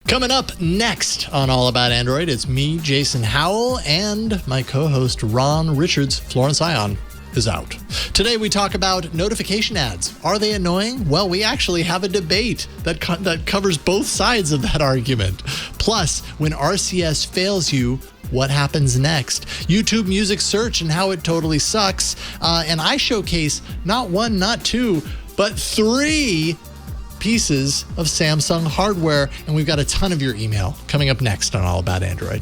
Coming up next on All About Android, it's me, Jason Howell, and my co-host Ron Richards. Florence Ion is out. Today we talk about notification ads. Are they annoying? Well, we actually have a debate that covers both sides of that argument. Plus, when RCS fails you, what happens next? YouTube music search and how it totally sucks. And I showcase not one, not two, but three pieces of Samsung hardware. And we've got a ton of your email coming up next on All About Android.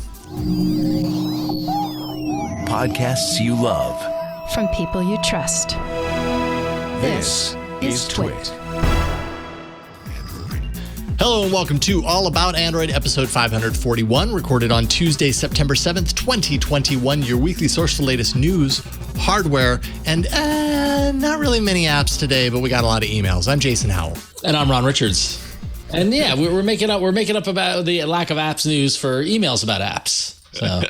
Podcasts you love. From people you trust. This is TWiT. Hello and welcome to All About Android, episode 541, recorded on Tuesday, September 7th, 2021, your weekly source for the latest news, hardware, and not really many apps today, but we got a lot of emails. I'm Jason Howell. And I'm Ron Richards. And yeah, we're making up about the lack of apps news for emails about apps. So.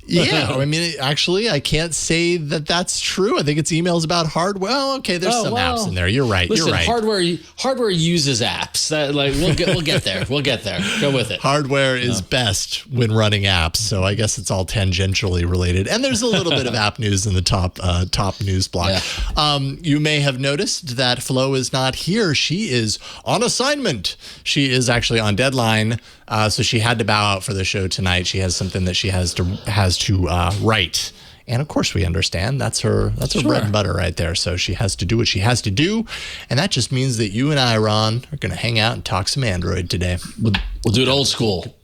Yeah, I mean, actually, I can't say that that's true. I think it's emails about hardware. Well, okay, there's some apps in there. You're right. Listen, you're right. Hardware uses apps. We'll get there. We'll get there. Go with it. Hardware is best when running apps, so I guess it's all tangentially related. And there's a little bit of app news in the top news block. Yeah. You may have noticed that Flo is not here. She is on assignment. She is actually on deadline. So she had to bow out for the show tonight. She has something that she has to write, and of course we understand that's her bread and butter right there. So she has to do what she has to do, and that just means that you and I, Ron, are going to hang out and talk some Android today. We'll do it old school.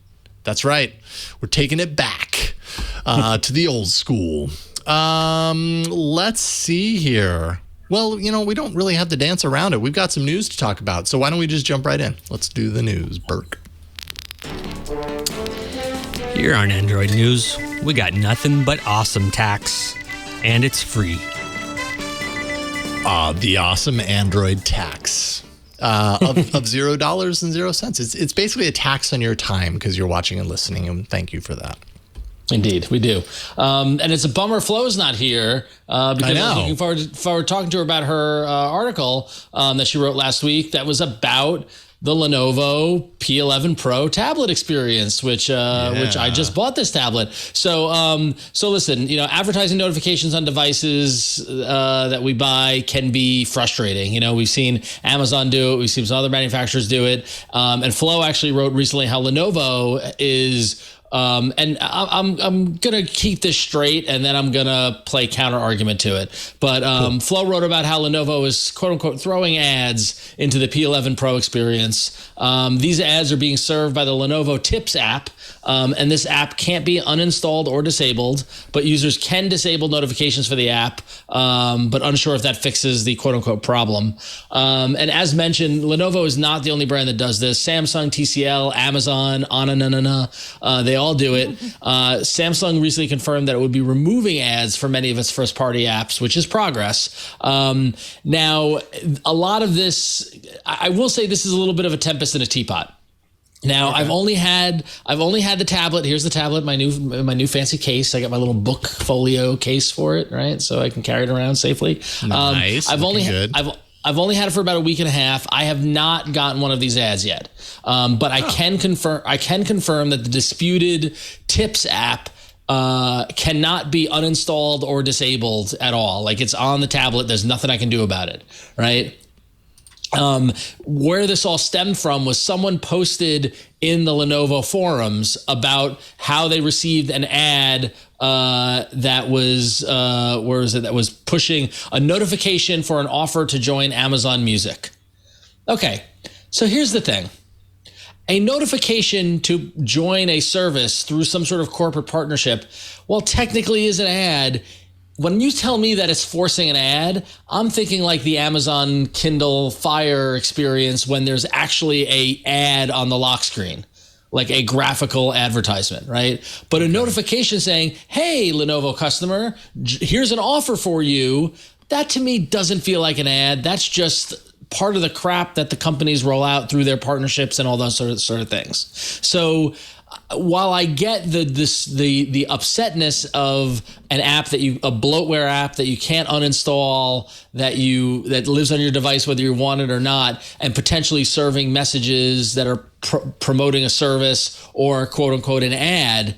That's right. We're taking it back to the old school. Let's see here. Well, we don't really have to dance around it. We've got some news to talk about, so why don't we just jump right in? Let's do the news, Burke. Here on Android News, we got nothing but awesome tax, and it's free. The awesome Android tax of $0.00. It's basically a tax on your time because you're watching and listening, and thank you for that. Indeed, we do. And it's a bummer Flo's not here because I was looking forward to talking to her about her article that she wrote last week that was about the Lenovo P11 Pro tablet experience, which I just bought this tablet. So listen, advertising notifications on devices that we buy can be frustrating. We've seen Amazon do it. We've seen some other manufacturers do it. And Flo actually wrote recently how Lenovo is. And I'm going to keep this straight, and then I'm going to play counter argument to it. But Flo wrote about how Lenovo is, quote unquote, throwing ads into the P11 Pro experience. These ads are being served by the Lenovo Tips app. And this app can't be uninstalled or disabled, but users can disable notifications for the app, but unsure if that fixes the quote-unquote problem. And as mentioned, Lenovo is not the only brand that does this. Samsung, TCL, Amazon, they all do it. Samsung recently confirmed that it would be removing ads for many of its first-party apps, which is progress. Now, a lot of this, I will say this is a little bit of a tempest in a teapot. Now, okay. I've only had the tablet. Here's the tablet, my new fancy case. I got my little book folio case for it, right? So I can carry it around safely. Nice. I've only had it for about a week and a half. I have not gotten one of these ads yet. But I can confirm that the disputed Tips app cannot be uninstalled or disabled at all. Like, it's on the tablet. There's nothing I can do about it, right? Where this all stemmed from was someone posted in the Lenovo forums about how they received an ad that was pushing a notification for an offer to join Amazon Music. Okay, so here's the thing. A notification to join a service through some sort of corporate partnership, well, technically is an ad. When you tell me that it's forcing an ad, I'm thinking like the Amazon Kindle Fire experience when there's actually a ad on the lock screen, like a graphical advertisement, right? But a notification saying, hey, Lenovo customer, here's an offer for you. That to me doesn't feel like an ad. That's just part of the crap that the companies roll out through their partnerships and all those sort of things. So while I get the upsetness of an app a bloatware app that you can't uninstall, that lives on your device whether you want it or not, and potentially serving messages that are promoting a service or quote unquote an ad,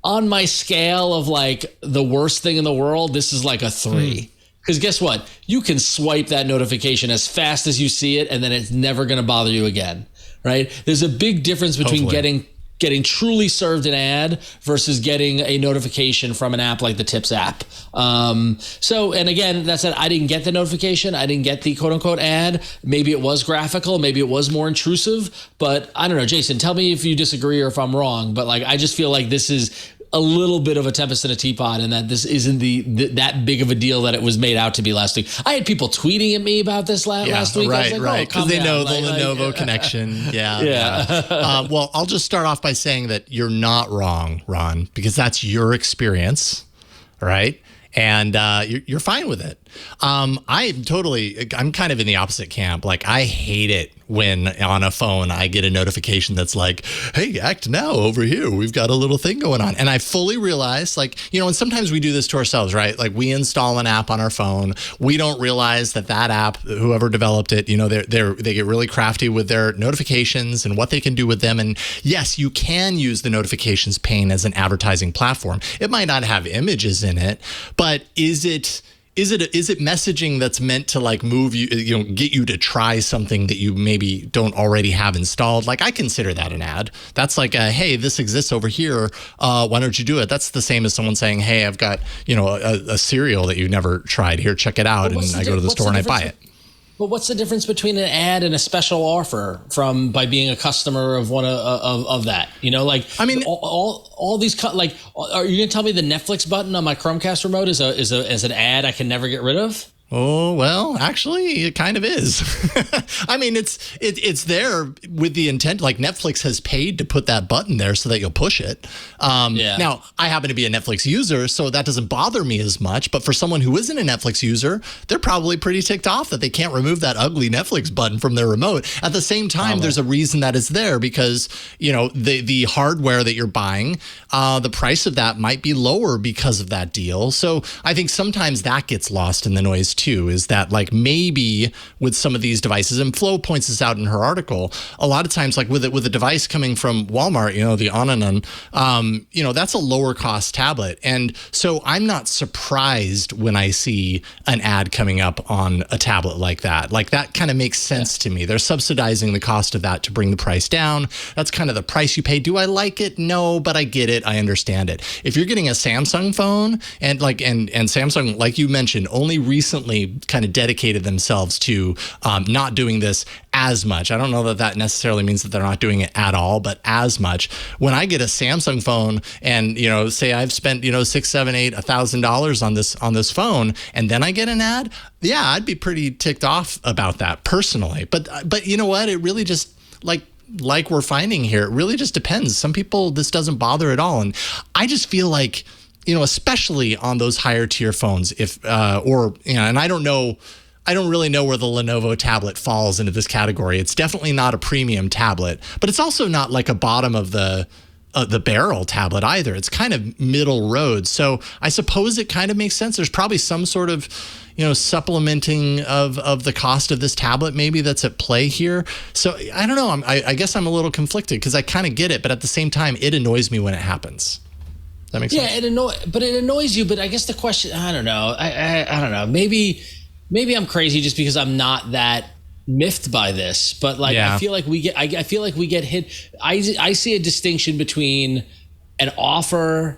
on my scale of like the worst thing in the world, this is like a 3. Because guess what? You can swipe that notification as fast as you see it, and then it's never going to bother you again, right? There's a big difference between getting truly served an ad versus getting a notification from an app like the Tips app. And again, that said, I didn't get the notification. I didn't get the quote unquote ad. Maybe it was graphical. Maybe it was more intrusive. But I don't know, Jason, tell me if you disagree or if I'm wrong. But like, I just feel like this is a little bit of a tempest in a teapot, and that this isn't that big of a deal that it was made out to be last week. I had people tweeting at me about this last week. Right, because they know the Lenovo connection. Yeah. Well, I'll just start off by saying that you're not wrong, Ron, because that's your experience, right? And you're fine with it. I'm kind of in the opposite camp. Like, I hate it when on a phone I get a notification that's like, hey, act now over here. We've got a little thing going on. And I fully realize, like, and sometimes we do this to ourselves, right? Like, we install an app on our phone. We don't realize that app, whoever developed it, they get really crafty with their notifications and what they can do with them. And yes, you can use the notifications pane as an advertising platform. It might not have images in it, but is it messaging that's meant to like move you, get you to try something that you maybe don't already have installed? Like, I consider that an ad. That's like, hey, this exists over here. Why don't you do it? That's the same as someone saying, hey, I've got, a cereal that you've never tried. Here, check it out. And I go to the store and I buy it. But what's the difference between an ad and a special offer by being a customer of one of that? I mean, all these are you gonna tell me the Netflix button on my Chromecast remote is an ad I can never get rid of? Oh, well, actually, it kind of is. I mean, it's there with the intent. Like, Netflix has paid to put that button there so that you'll push it. Now, I happen to be a Netflix user, so that doesn't bother me as much. But for someone who isn't a Netflix user, they're probably pretty ticked off that they can't remove that ugly Netflix button from their remote. At the same time, there's a reason that it's there because, the hardware that you're buying, the price of that might be lower because of that deal. So I think sometimes that gets lost in the noise too, is that like maybe with some of these devices, and Flo points this out in her article, a lot of times like with a device coming from Walmart, the Onanon, that's a lower cost tablet. And so I'm not surprised when I see an ad coming up on a tablet like that. Like, that kind of makes sense to me. They're subsidizing the cost of that to bring the price down. That's kind of the price you pay. Do I like it? No, but I get it. I understand it. If you're getting a Samsung phone and Samsung, like you mentioned, only recently kind of dedicated themselves to not doing this as much. I don't know that necessarily means that they're not doing it at all, but as much. When I get a Samsung phone and, say I've spent, $600, $700, $1,000 on this phone, and then I get an ad, yeah, I'd be pretty ticked off about that personally. But you know what? It really just like we're finding here, it really just depends. Some people, this doesn't bother at all. And I just feel like, especially on those higher tier phones, and I don't really know where the Lenovo tablet falls into this category. It's definitely not a premium tablet, but it's also not like a bottom of the barrel tablet either. It's kind of middle road. So I suppose it kind of makes sense. There's probably some sort of, supplementing of the cost of this tablet maybe that's at play here. So I don't know. I guess I'm a little conflicted because I kind of get it, but at the same time, it annoys me when it happens. That makes sense. Yeah, it annoys you. But I guess the question, I don't know. I don't know. Maybe I'm crazy just because I'm not that miffed by this. But I feel like we get hit. I see a distinction between an offer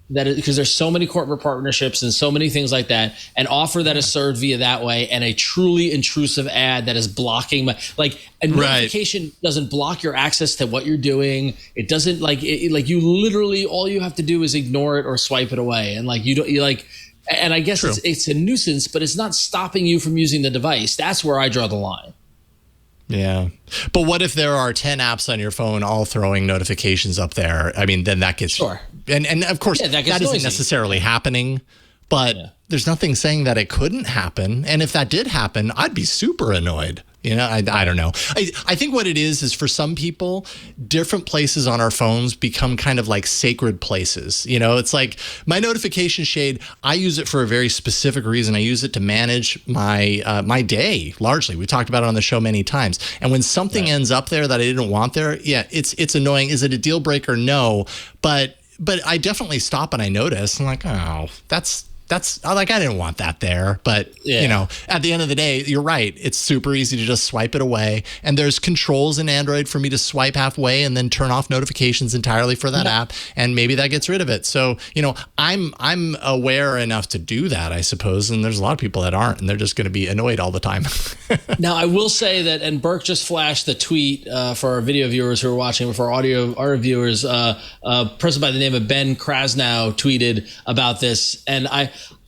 because there's so many corporate partnerships and so many things like that, an offer that is served via that way, and a truly intrusive ad that is blocking a notification doesn't block your access to what you're doing. It doesn't you literally, all you have to do is ignore it or swipe it away. And and I guess it's a nuisance, but it's not stopping you from using the device. That's where I draw the line. Yeah. But what if there are 10 apps on your phone all throwing notifications up there? I mean, then that gets... Sure. And of course, that isn't necessarily happening, but there's nothing saying that it couldn't happen. And if that did happen, I'd be super annoyed. I don't know. I think what it is for some people, different places on our phones become kind of like sacred places. It's like my notification shade, I use it for a very specific reason. I use it to manage my day largely. We talked about it on the show many times. And when something ends up there that I didn't want there, it's annoying. Is it a deal breaker? No. But I definitely stop and I notice. I'm like, oh, that's like, I didn't want that there. But, at the end of the day, you're right. It's super easy to just swipe it away. And there's controls in Android for me to swipe halfway and then turn off notifications entirely for that app. And maybe that gets rid of it. So, I'm aware enough to do that, I suppose. And there's a lot of people that aren't, and they're just going to be annoyed all the time. Now, I will say that, and Burke just flashed the tweet for our video viewers who are watching, for our viewers, a person by the name of Ben Krasnow tweeted about this. And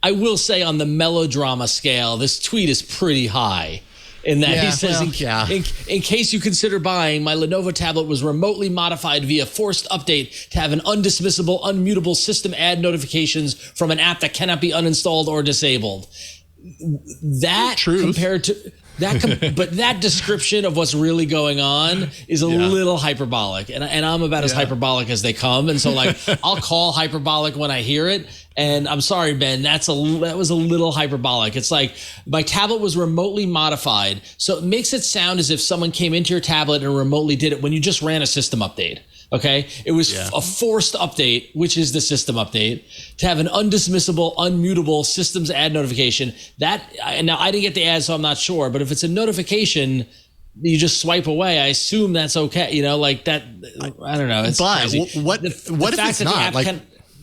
I will say, on the melodrama scale, this tweet is pretty high in that he says, in case you consider buying, my Lenovo tablet was remotely modified via forced update to have an undismissible, unmutable system ad notifications from an app that cannot be uninstalled or disabled. That compared to... but that description of what's really going on is a little hyperbolic, and I'm about as hyperbolic as they come. And so, like, I'll call hyperbolic when I hear it. And I'm sorry, Ben, that was a little hyperbolic. It's like, my tablet was remotely modified, so it makes it sound as if someone came into your tablet and remotely did it when you just ran a system update. Okay, it was a forced update, which is the system update, to have an undismissible, unmutable systems ad notification. Now I didn't get the ad, so I'm not sure. But if it's a notification, you just swipe away. I assume that's okay. Like that. I don't know. It's crazy. What if it's not?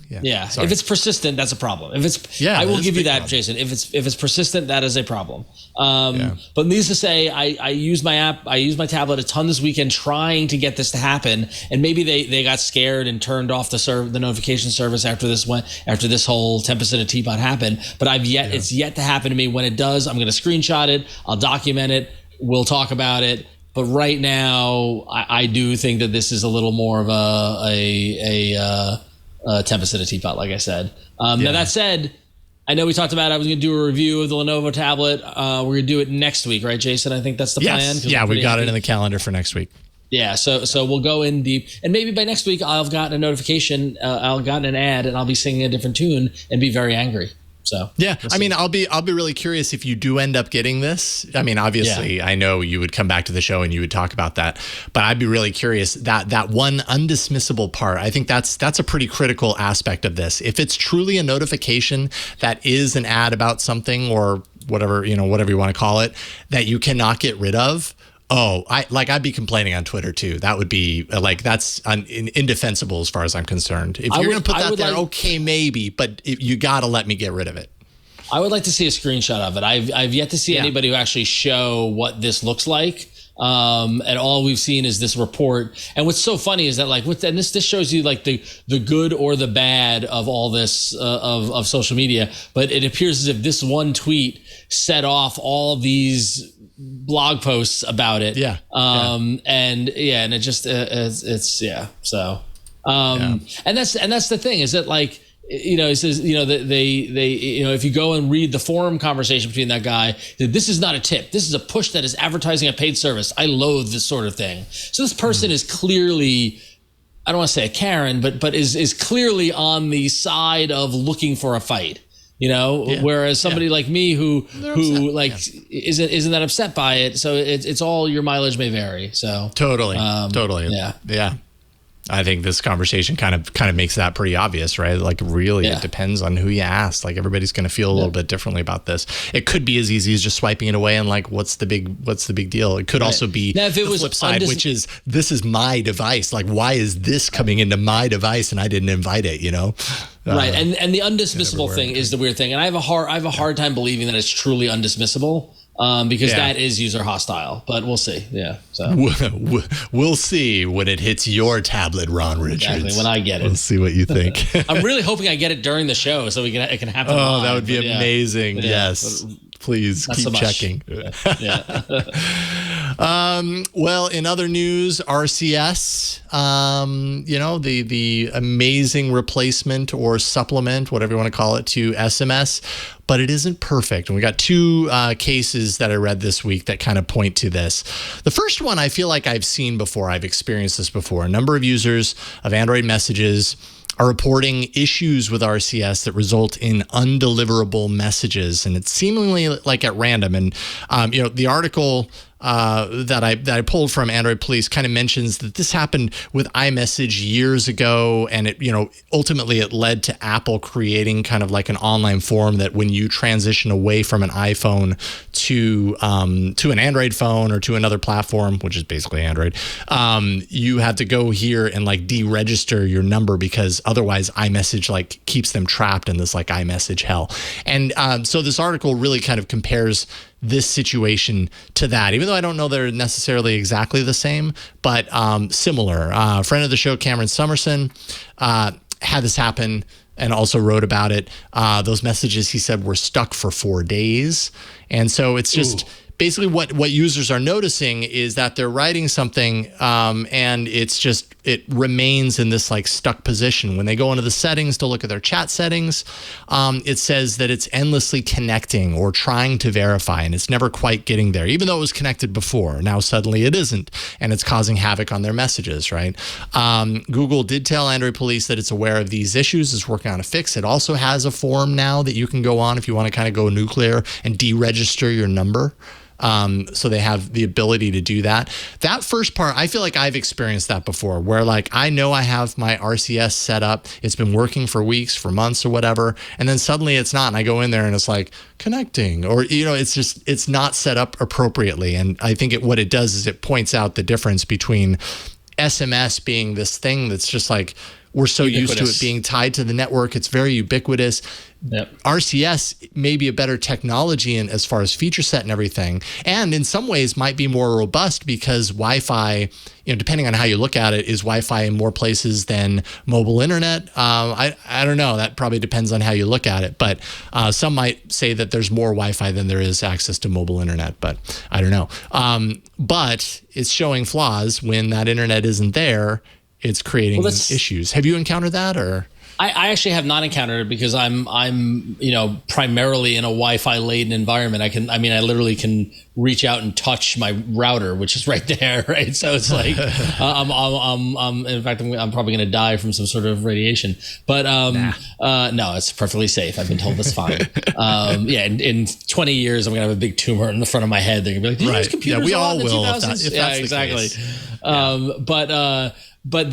If it's persistent, that's a problem. If it's, I will give you that, problem. Jason. If it's persistent, that is a problem. But needless to say, I use my app, I use my tablet a ton this weekend trying to get this to happen. And maybe they got scared and turned off the notification service after this whole Tempest in a Teapot happened. But it's yet to happen to me. When it does, I'm going to screenshot it. I'll document it. We'll talk about it. But right now, I do think that this is a little more of a Tempest in a Teapot, like I said. Now, that said, I know we talked about I was going to do a review of the Lenovo tablet. We're going to do it next week, right, Jason? I think that's the plan. Yeah, we got it in the calendar for next week. Yeah, so we'll go in deep. And maybe by next week, I'll have gotten a notification, I'll have gotten an ad, and I'll be singing a different tune and be very angry. So I mean, I'll be really curious if you do end up getting this. I mean, obviously, I know you would come back to the show and you would talk about that, but I'd be really curious that one undismissible part. I think that's a pretty critical aspect of this. If it's truly a notification that is an ad about something or whatever you want to call it, that you cannot get rid of. Oh, I'd be complaining on Twitter too. That would be that's indefensible as far as I'm concerned. If you're going to put that there, okay, maybe, but you got to let me get rid of it. I would like to see a screenshot of it. I've yet to see anybody who actually show what this looks like. And all we've seen is this report. And what's so funny is that and this shows you the good or the bad of all this of social media. But it appears as if this one tweet set off all these blog posts about it. And it just so and that's the thing, is that it says they if you go and read the forum conversation between that guy, this is not a tip, this is a push that is advertising a paid service. I loathe this sort of thing. So this person is clearly, I don't want to say a Karen, but is clearly on the side of looking for a fight. Whereas somebody like me who isn't that upset by it, so it's all your mileage may vary. So totally. I think this conversation kind of makes that pretty obvious, right? It depends on who you ask. Everybody's going to feel a little bit differently about this. It could be as easy as just swiping it away and what's the big deal? It could also be now, if it was flip side, which is, this is my device. Why is this coming into my device and I didn't invite it? Right, and the undismissible thing is the weird thing, and I have a hard time believing that it's truly undismissible. Because that is user hostile, but we'll see. Yeah, so we'll see when it hits your tablet, Ron Richards. Exactly, when I get it. We'll see what you think. I'm really hoping I get it during the show so it can happen. Oh, live, that would be amazing. Yes. Please Not keep so much. checking. Yeah. Well, in other news, RCS, the amazing replacement or supplement, whatever you want to call it, to SMS, but it isn't perfect. And we got two cases that I read this week that kind of point to this. The first one, I feel like I've seen before. I've experienced this before. A number of users of Android Messages are reporting issues with RCS that result in undeliverable messages, and it's seemingly like at random. And the article that I pulled from Android Police kind of mentions that this happened with iMessage years ago, and it ultimately it led to Apple creating kind of like an online forum that when you transition away from an iPhone to an Android phone or to another platform, which is basically Android, you have to go here and like deregister your number, because otherwise iMessage like keeps them trapped in this like iMessage hell. And so this article really kind of compares this situation to that, even though I don't know they're necessarily exactly the same, but similar. Friend of the show, Cameron Summerson, had this happen and also wrote about it. Those messages, he said, were stuck for 4 days. And so it's just basically what users are noticing is that they're writing something and it remains in this like stuck position. When they go into the settings to look at their chat settings, it says that it's endlessly connecting or trying to verify, and it's never quite getting there, even though it was connected before. Now suddenly it isn't, and it's causing havoc on their messages, right? Google did tell Android Police that it's aware of these issues, is working on a fix. It also has a forum now that you can go on if you want to kind of go nuclear and deregister your number. So they have the ability to do that. That first part, I feel like I've experienced that before, where like I know I have my RCS set up, it's been working for weeks, for months or whatever, and then suddenly it's not, and I go in there and it's like connecting, or it's not set up appropriately. And I think what it does is it points out the difference between SMS being this thing that's just like, we're so used to it being tied to the network. It's very ubiquitous. Yep. RCS may be a better technology as far as feature set and everything, and in some ways might be more robust because Wi-Fi, depending on how you look at it, is Wi-Fi in more places than mobile internet. I don't know. That probably depends on how you look at it, but some might say that there's more Wi-Fi than there is access to mobile internet, but I don't know. But it's showing flaws when that internet isn't there. It's creating issues. Have you encountered that, or? I actually have not encountered it because I'm primarily in a Wi-Fi laden environment. I literally can reach out and touch my router, which is right there, right? So it's like in fact I'm probably going to die from some sort of radiation. But no, it's perfectly safe. I've been told it's fine. In 20 years I'm going to have a big tumor in the front of my head. They're going to be like, "Did you use computers we a lot all in the will 2000s?" if that's exactly. The case. But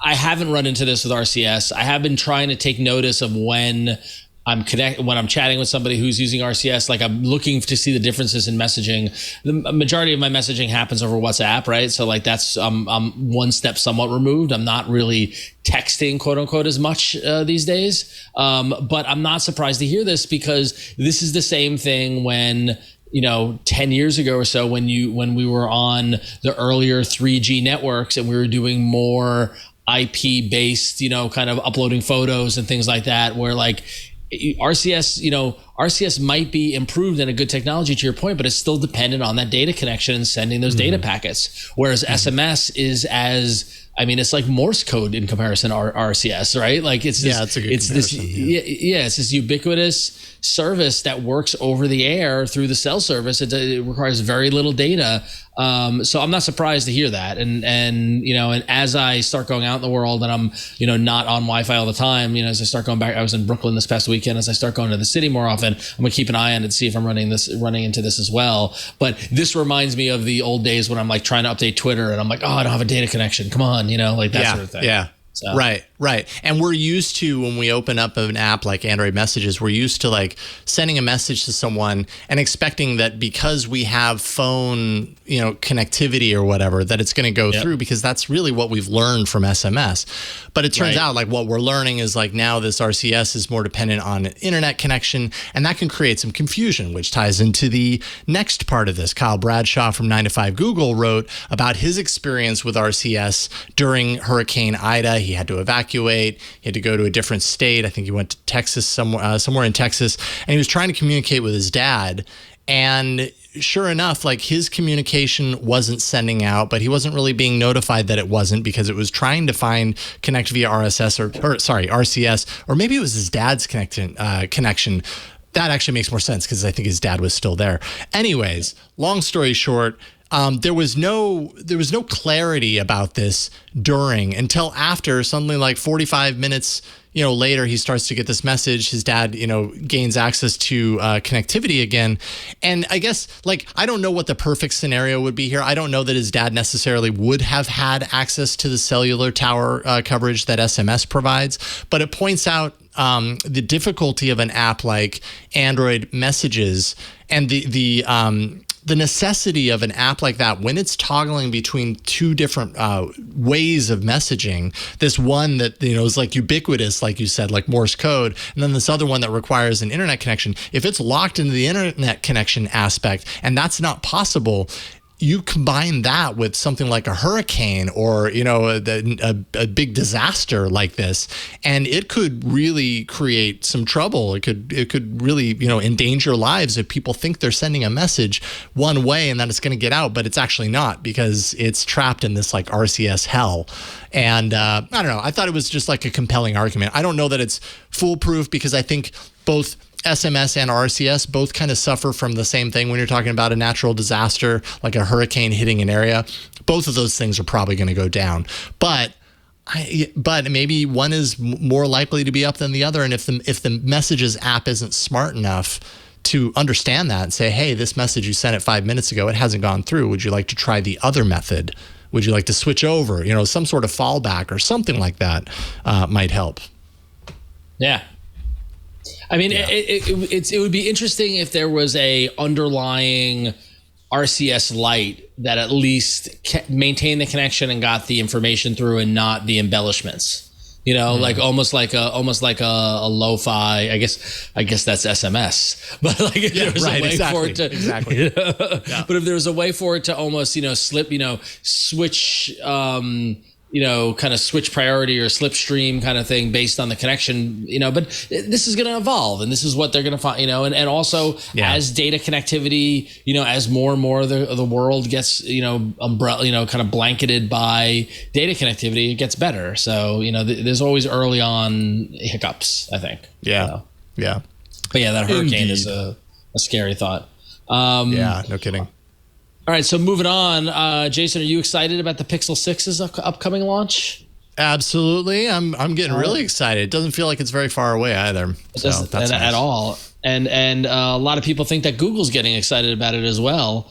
I haven't run into this with RCS. I have been trying to take notice of when I'm chatting with somebody who's using RCS. Like I'm looking to see the differences in messaging. The majority of my messaging happens over WhatsApp, right? So like that's I'm one step somewhat removed. I'm not really texting, quote unquote, as much these days. But I'm not surprised to hear this because this is the same thing when 10 years ago or so when we were on the earlier 3G networks and we were doing more IP based, kind of uploading photos and things like that, where like RCS might be improved and a good technology to your point, but it's still dependent on that data connection and sending those data packets. Whereas SMS is it's like Morse code in comparison to RCS, right? Like it's this ubiquitous service that works over the air through the cell service. It requires very little data. So I'm not surprised to hear that. And as I start going out in the world and I'm, not on Wi-Fi all the time, as I start going back, I was in Brooklyn this past weekend. As I start going to the city more often, I'm gonna keep an eye on it to see if I'm running into this as well. But this reminds me of the old days when I'm like trying to update Twitter and I'm like, oh, I don't have a data connection. Come on, like that sort of thing. Yeah. So. Right. And we're used to, when we open up an app like Android Messages, we're used to like sending a message to someone and expecting that because we have phone, connectivity or whatever, that it's going to go through, because that's really what we've learned from SMS. But it turns out like what we're learning is like now this RCS is more dependent on an internet connection, and that can create some confusion, which ties into the next part of this. Kyle Bradshaw from 9to5 Google wrote about his experience with RCS during Hurricane Ida. He had to evacuate. He had to go to a different state. I think he went to Texas, somewhere in Texas, and he was trying to communicate with his dad. And sure enough, like his communication wasn't sending out, but he wasn't really being notified that it wasn't because it was trying to find connect via RCS, or maybe it was his dad's connection. That actually makes more sense because I think his dad was still there. Anyways, long story short, there was no clarity about this until after suddenly, like 45 minutes later, he starts to get this message. His dad, gains access to connectivity again. And I guess, like, I don't know what the perfect scenario would be here. I don't know that his dad necessarily would have had access to the cellular tower coverage that SMS provides, but it points out the difficulty of an app like Android Messages and the necessity of an app like that when it's toggling between two different ways of messaging. This one that is like ubiquitous, like you said, like Morse code, and then this other one that requires an internet connection. If it's locked into the internet connection aspect and that's not possible, you combine that with something like a hurricane or a big disaster like this, and it could really create some trouble. It could really endanger lives if people think they're sending a message one way and that it's going to get out, but it's actually not because it's trapped in this like RCS hell. And I don't know. I thought it was just like a compelling argument. I don't know that it's foolproof because I think both SMS and RCS both kind of suffer from the same thing when you're talking about a natural disaster, like a hurricane hitting an area. Both of those things are probably going to go down. But maybe one is more likely to be up than the other. And if the Messages app isn't smart enough to understand that and say, hey, this message you sent it 5 minutes ago, it hasn't gone through. Would you like to try the other method? Would you like to switch over? Some sort of fallback or something like that might help. Yeah. I mean, it would be interesting if there was a underlying RCS Lite that at least maintained the connection and got the information through and not the embellishments. Like almost like a lo-fi. I guess that's SMS. But like if there was a way for it to exactly. Yeah. But if there was a way for it to almost slip, switch. Kind of switch priority or slipstream kind of thing based on the connection, but this is going to evolve and this is what they're going to find, and also as data connectivity, as more and more of the world gets, umbrella, kind of blanketed by data connectivity, it gets better. So, there's always early on hiccups, I think. Yeah. Yeah. But yeah, that hurricane is a scary thought. Yeah, no kidding. All right, so moving on, Jason, are you excited about the Pixel 6's upcoming launch? Absolutely. I'm getting really excited. It doesn't feel like it's very far away either. It doesn't at all. And a lot of people think that Google's getting excited about it as well.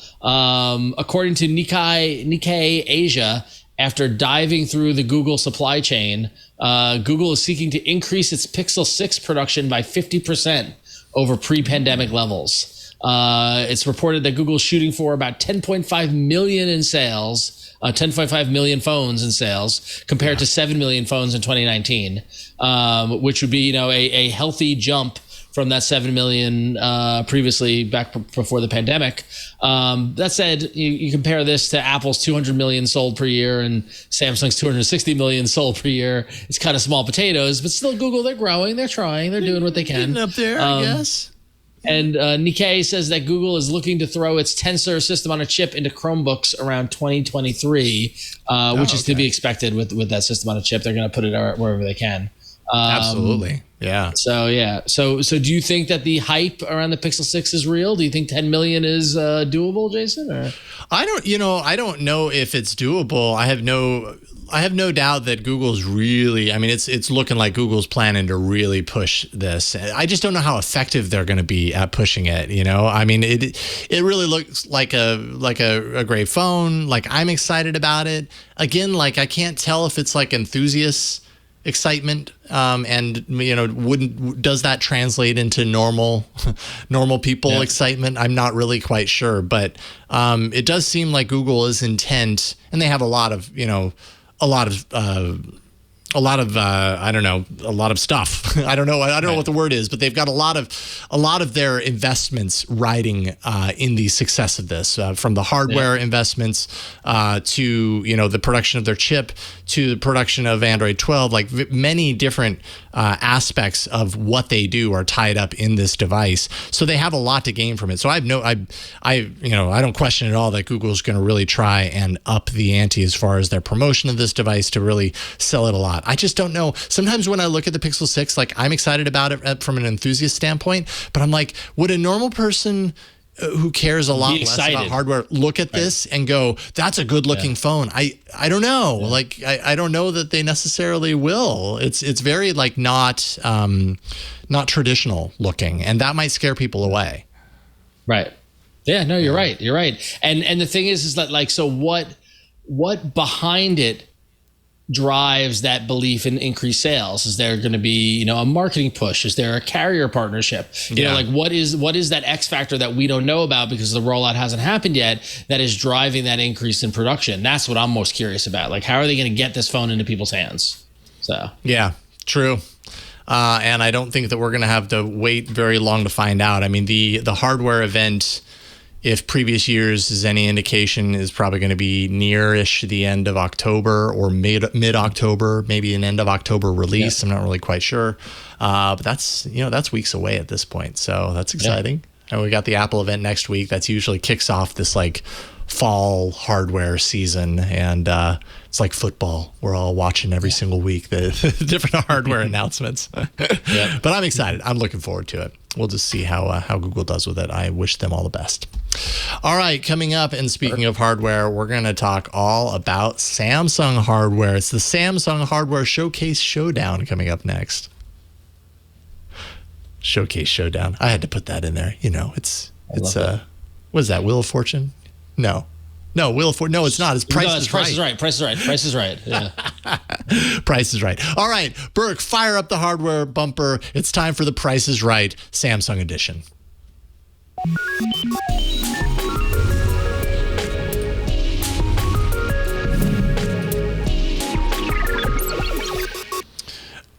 According to Nikkei Asia, after diving through the Google supply chain, Google is seeking to increase its Pixel 6 production by 50% over pre-pandemic levels. It's reported that Google's shooting for about 10.5 million in sales, 10.5 million phones in sales compared to 7 million phones in 2019, which would be, a healthy jump from that 7 million previously back before the pandemic. That said, you compare this to Apple's 200 million sold per year and Samsung's 260 million sold per year. It's kind of small potatoes, but still Google, they're growing, they're trying, they're doing what they can. Getting up there, I guess. And Nikkei says that Google is looking to throw its Tensor system on a chip into Chromebooks around 2023, which is to be expected with that system on a chip. They're going to put it wherever they can. Absolutely. Yeah. So, yeah. So do you think that the hype around the Pixel 6 is real? Do you think 10 million is doable, Jason? Or? I don't know if it's doable. I have no doubt that Google's really, it's looking like Google's planning to really push this. I just don't know how effective they're going to be at pushing it. It really looks like a great phone. Like, I'm excited about it. Again, like, I can't tell if it's like enthusiast excitement, and does that translate into normal people excitement? I'm not really quite sure, but it does seem like Google is intent, and they have a lot of I don't know, a lot of stuff. I don't know what the word is, but they've got a lot of their investments riding in the success of this, from the hardware investments to the production of their chip to the production of Android 12. Like many different aspects of what they do are tied up in this device, so they have a lot to gain from it. So I don't question at all that Google's going to really try and up the ante as far as their promotion of this device to really sell it a lot. I just don't know. Sometimes when I look at the Pixel 6, like I'm excited about it from an enthusiast standpoint, but I'm like, would a normal person who cares a lot less about hardware look at this and go, that's a good looking phone? I don't know. Yeah. Like I don't know that they necessarily will. It's very like not traditional looking, and that might scare people away. Right. Yeah, no, you're right. You're right. And the thing is that like, so what behind it drives that belief in increased sales? Is there going to be, a marketing push? Is there a carrier partnership? Like what is that X factor that we don't know about because the rollout hasn't happened yet that is driving that increase in production? That's what I'm most curious about. Like, how are they going to get this phone into people's hands? So yeah, true. And I don't think that we're going to have to wait very long to find out. I mean, the hardware event, if previous years is any indication, is probably going to be near-ish the end of October or mid-October, maybe an end of October release. Yeah. I'm not really quite sure. But that's weeks away at this point. So that's exciting. Yeah. And we got the Apple event next week. That's usually kicks off this like fall hardware season. And it's like football. We're all watching every single week the different hardware announcements. Yeah. But I'm excited. I'm looking forward to it. We'll just see how Google does with it. I wish them all the best. All right, coming up, and speaking of hardware, we're going to talk all about Samsung hardware. It's the Samsung Hardware Showcase Showdown coming up next. Showcase Showdown. I had to put that in there. It's what is that, Wheel of Fortune? No, Wheel of Fortune. No, it's not. It's Price is Right. Price is Right. Yeah. Price is Right. All right, Burke, fire up the hardware bumper. It's time for the Price is Right Samsung edition.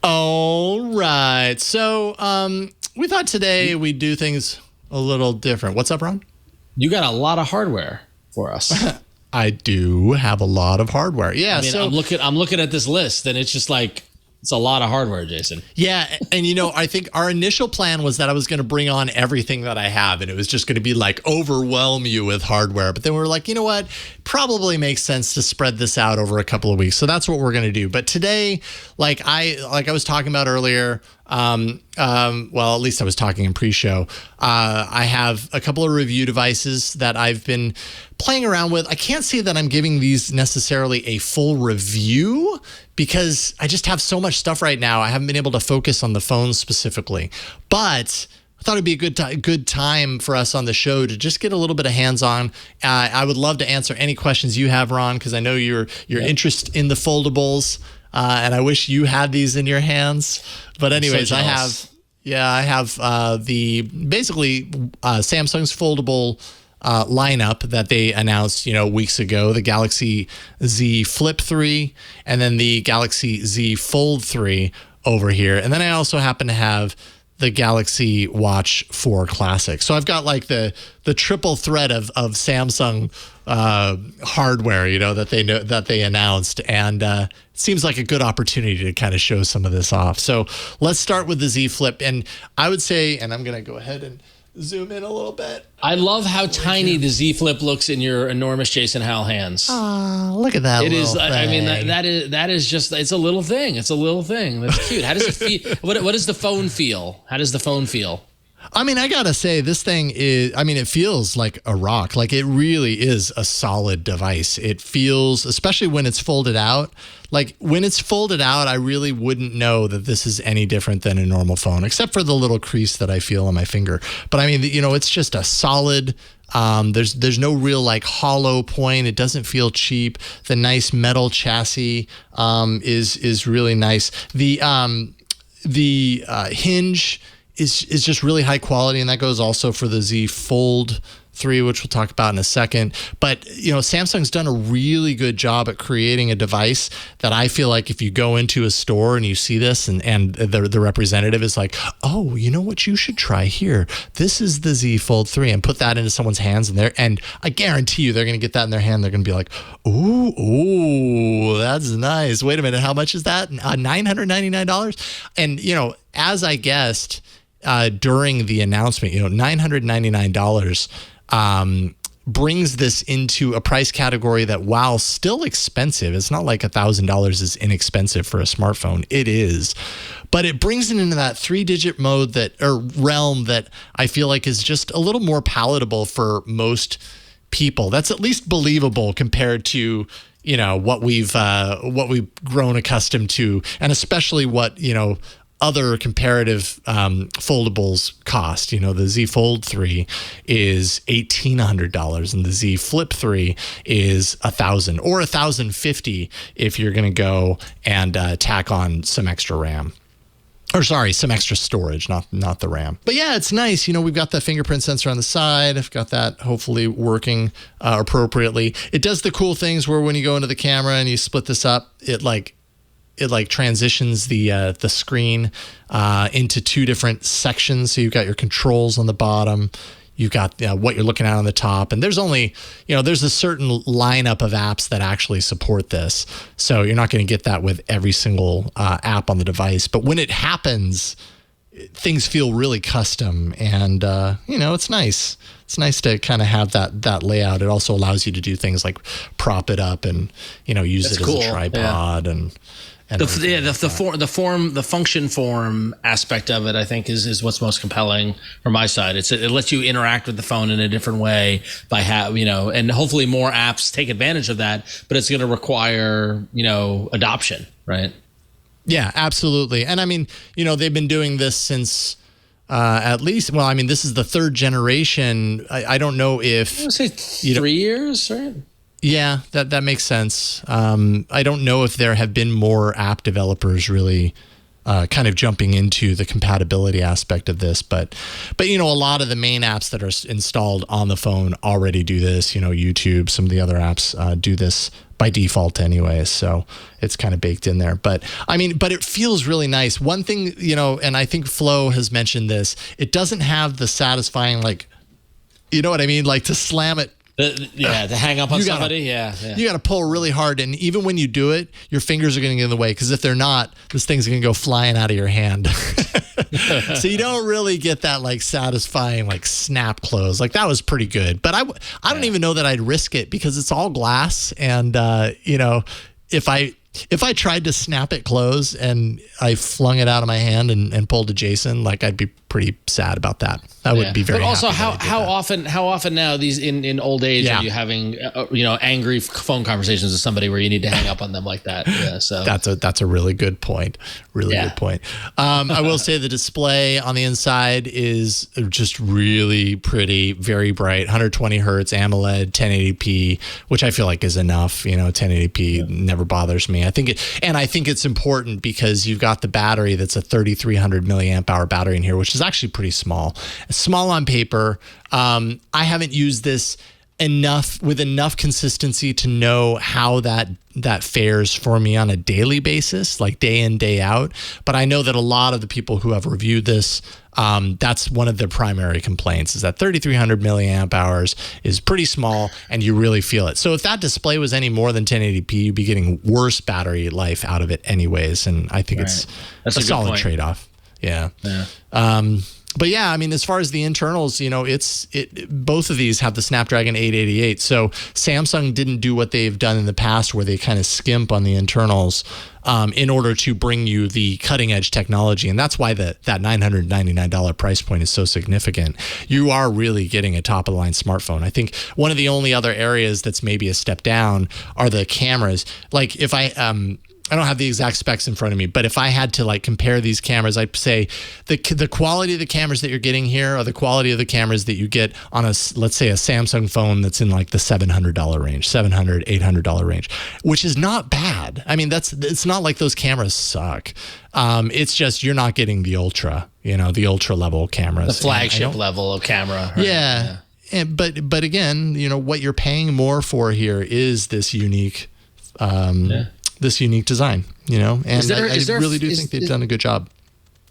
All right. So we thought today we'd do things a little different. What's up, Ron? You got a lot of hardware for us. I do have a lot of hardware. Yeah. I mean, so I'm looking at this list, and it's just like, it's a lot of hardware, Jason. Yeah. And, I think our initial plan was that I was going to bring on everything that I have, and it was just going to be like overwhelm you with hardware. But then we were like, you know what? Probably makes sense to spread this out over a couple of weeks. So that's what we're going to do. But today, like I was talking about earlier, well, at least I was talking in pre-show. I have a couple of review devices that I've been playing around with. I can't say that I'm giving these necessarily a full review because I just have so much stuff right now. I haven't been able to focus on the phone specifically, but I thought it'd be a good time for us on the show to just get a little bit of hands-on. I would love to answer any questions you have, Ron, because I know your interest in the foldables. And I wish you had these in your hands. But anyways, I have the basically Samsung's foldable lineup that they announced, weeks ago, the Galaxy Z Flip 3 and then the Galaxy Z Fold 3 over here. And then I also happen to have the Galaxy Watch 4 Classic. So I've got like the triple threat of Samsung hardware, that they announced, and it seems like a good opportunity to kind of show some of this off. So let's start with the Z Flip, and I would say, and I'm going to go ahead and zoom in a little bit. I love how tiny the Z Flip looks in your enormous Jason Howell hands. Oh, look at that! It is. Thing. I mean, that is just. It's a little thing. It's a little thing. That's cute. How does it feel? What does the phone feel? How does the phone feel? I mean, I gotta say, this thing is, it feels like a rock. Like, it really is a solid device. It feels, especially when it's folded out. Like, when it's folded out, I really wouldn't know that this is any different than a normal phone, except for the little crease that I feel on my finger. But I mean, it's just a solid, there's no real like hollow point. It doesn't feel cheap. The nice metal chassis is really nice. The hinge is just really high quality, and that goes also for the Z Fold 3, which we'll talk about in a second. But, Samsung's done a really good job at creating a device that I feel like if you go into a store and you see this and the representative is like, oh, you know what you should try here? This is the Z Fold 3, and put that into someone's hands and I guarantee you they're going to get that in their hand. They're going to be like, ooh, that's nice. Wait a minute. How much is that? $999? And, as I guessed during the announcement, $999 brings this into a price category that, while still expensive, it's not like $1,000 is inexpensive for a smartphone. It is, but it brings it into that 3-digit mode realm that I feel like is just a little more palatable for most people. That's at least believable compared to what we've grown accustomed to, and especially what other comparative foldables cost. The Z Fold 3 is $1,800 and the Z Flip 3 is $1,000 or $1,050 if you're going to go and tack on some extra RAM. Or sorry, some extra storage, not the RAM. But yeah, it's nice. We've got the fingerprint sensor on the side. I've got that hopefully working appropriately. It does the cool things where when you go into the camera and you split this up, it transitions the screen into 2 different sections. So you've got your controls on the bottom. You've got what you're looking at on the top. And there's only, there's a certain lineup of apps that actually support this. So you're not going to get that with every single app on the device. But when it happens, things feel really custom. And, it's nice. It's nice to kind of have that layout. It also allows you to do things like prop it up and, use it as a tripod and the function form aspect of it, I think, is what's most compelling from my side. It lets you interact with the phone in a different way by and hopefully more apps take advantage of that. But it's going to require adoption, right? Yeah, absolutely. And I mean, they've been doing this since at least. Well, I mean, this is the 3rd generation. I don't know if I would say 3 years, right? Yeah, that makes sense. I don't know if there have been more app developers really kind of jumping into the compatibility aspect of this, but a lot of the main apps that are installed on the phone already do this. YouTube, some of the other apps do this by default anyways, so it's kind of baked in there. But it feels really nice. One thing, and I think Flo has mentioned this, it doesn't have the satisfying, you know what I mean, to slam it. To hang up on somebody. You got to pull really hard, and even when you do it, your fingers are going to get in the way, because if they're not, this thing's going to go flying out of your hand. So you don't really get that satisfying snap close. That was pretty good, but I don't even know that I'd risk it, because it's all glass, and if I tried to snap it close and I flung it out of my hand and pulled to Jason, I'd be pretty sad about that. I would be very. But also, how often now these in old age are you having angry phone conversations with somebody where you need to hang up on them like that? Yeah, so that's a really good point. Good point. I will say the display on the inside is just really pretty, very bright, 120 hertz AMOLED, 1080p, which I feel like is enough. 1080p never bothers me. I think it's important because you've got the battery that's a 3,300 milliamp hour battery in here, which is actually pretty small on paper. I haven't used this with enough consistency to know how that fares for me on a daily basis, day in, day out. But I know that a lot of the people who have reviewed this, that's one of their primary complaints, is that 3,300 milliamp hours is pretty small and you really feel it. So if that display was any more than 1080p, you'd be getting worse battery life out of it anyways. And I think that's a solid trade-off. Yeah. But yeah, as far as the internals, both of these have the Snapdragon 888. So Samsung didn't do what they've done in the past, where they kind of skimp on the internals in order to bring you the cutting edge technology. And that's why that $999 price point is so significant. You are really getting a top of the line smartphone. I think one of the only other areas that's maybe a step down are the cameras. If I don't have the exact specs in front of me, but if I had to compare these cameras, I'd say the quality of the cameras that you're getting here are the quality of the cameras that you get on let's say a Samsung phone that's in the $700 range, $700, $800 range, which is not bad. It's not like those cameras suck. It's just you're not getting the ultra level cameras, the flagship level of camera. Right? Yeah. but again, what you're paying more for here is this unique design, and I really do think they've done a good job.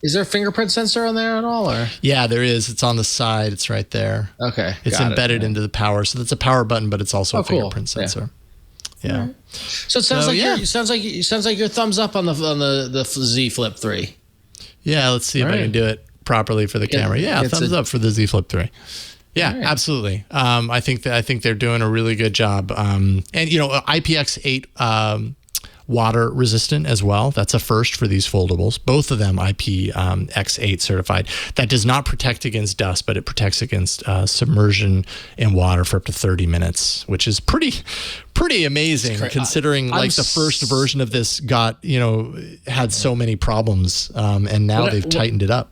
Is there a fingerprint sensor on there at all? Or? Yeah, there is. It's on the side. It's right there. Okay. It's embedded into the power. So that's a power button, but it's also a fingerprint sensor. Yeah. So it sounds like your thumbs up on the Z Flip 3. Yeah, let's see if I can do it properly for the camera. Yeah, thumbs up for the Z Flip 3. Yeah, absolutely. I think they're doing a really good job. And IPX8 water resistant as well. That's a first for these foldables. Both of them IPX8 certified. That does not protect against dust, but it protects against submersion in water for up to 30 minutes, which is pretty amazing considering the first version of this had so many problems, and now they've tightened it up.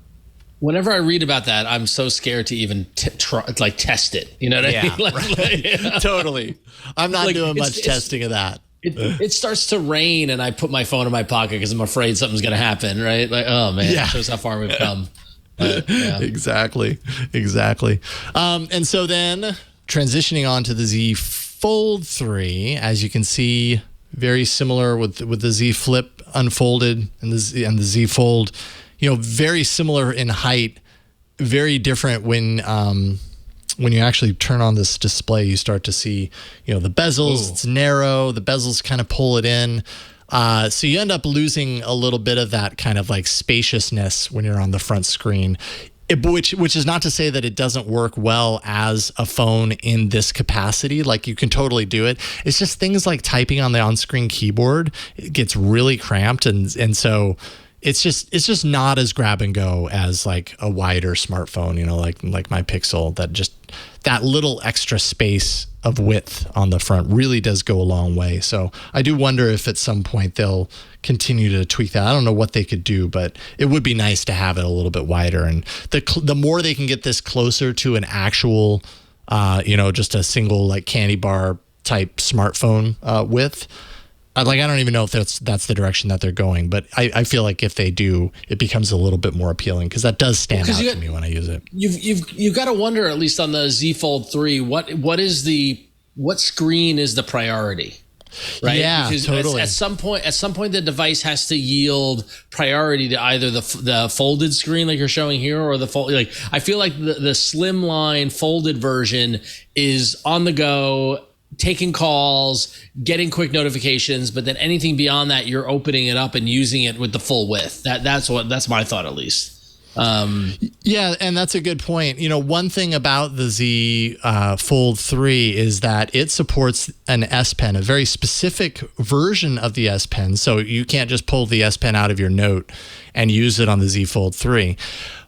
Whenever I read about that, I'm so scared to even test it. You know what I mean? Totally. I'm not doing much testing of that. It starts to rain and I put my phone in my pocket because I'm afraid something's going to happen, right? Like, oh man, it shows how far we've come. But, Exactly. And so then transitioning on to the Z Fold 3, as you can see, very similar with the Z Flip unfolded and the Z Fold, very similar in height, very different when you actually turn on this display. You start to see, the bezels. Ooh. It's narrow. The bezels kind of pull it in. So you end up losing a little bit of that kind of like spaciousness when you're on the front screen, which is not to say that it doesn't work well as a phone in this capacity. Like you can totally do it. It's just things like typing on the on-screen keyboard, it gets really cramped. And so it's just not as grab and go as like a wider smartphone, like my Pixel, that little extra space of width on the front really does go a long way. So I do wonder if at some point they'll continue to tweak that. I don't know what they could do, but it would be nice to have it a little bit wider. And the more they can get this closer to an actual, just a single like candy bar type smartphone width, I don't even know if that's the direction that they're going, but I feel like if they do, it becomes a little bit more appealing because that does stand out to me when I use it. You've got to wonder, at least on the Z Fold 3, what screen is the priority, right? Yeah, because totally. At some point, the device has to yield priority to either the folded screen like you're showing here, or the fold. Like I feel like the slimline folded version is on the go, taking calls, getting quick notifications, but then anything beyond that, you're opening it up and using it with the full width. That's my thought, at least. Yeah, and that's a good point. One thing about the Z Fold 3 is that it supports an S Pen, a very specific version of the S Pen. So you can't just pull the S Pen out of your Note and use it on the Z Fold 3.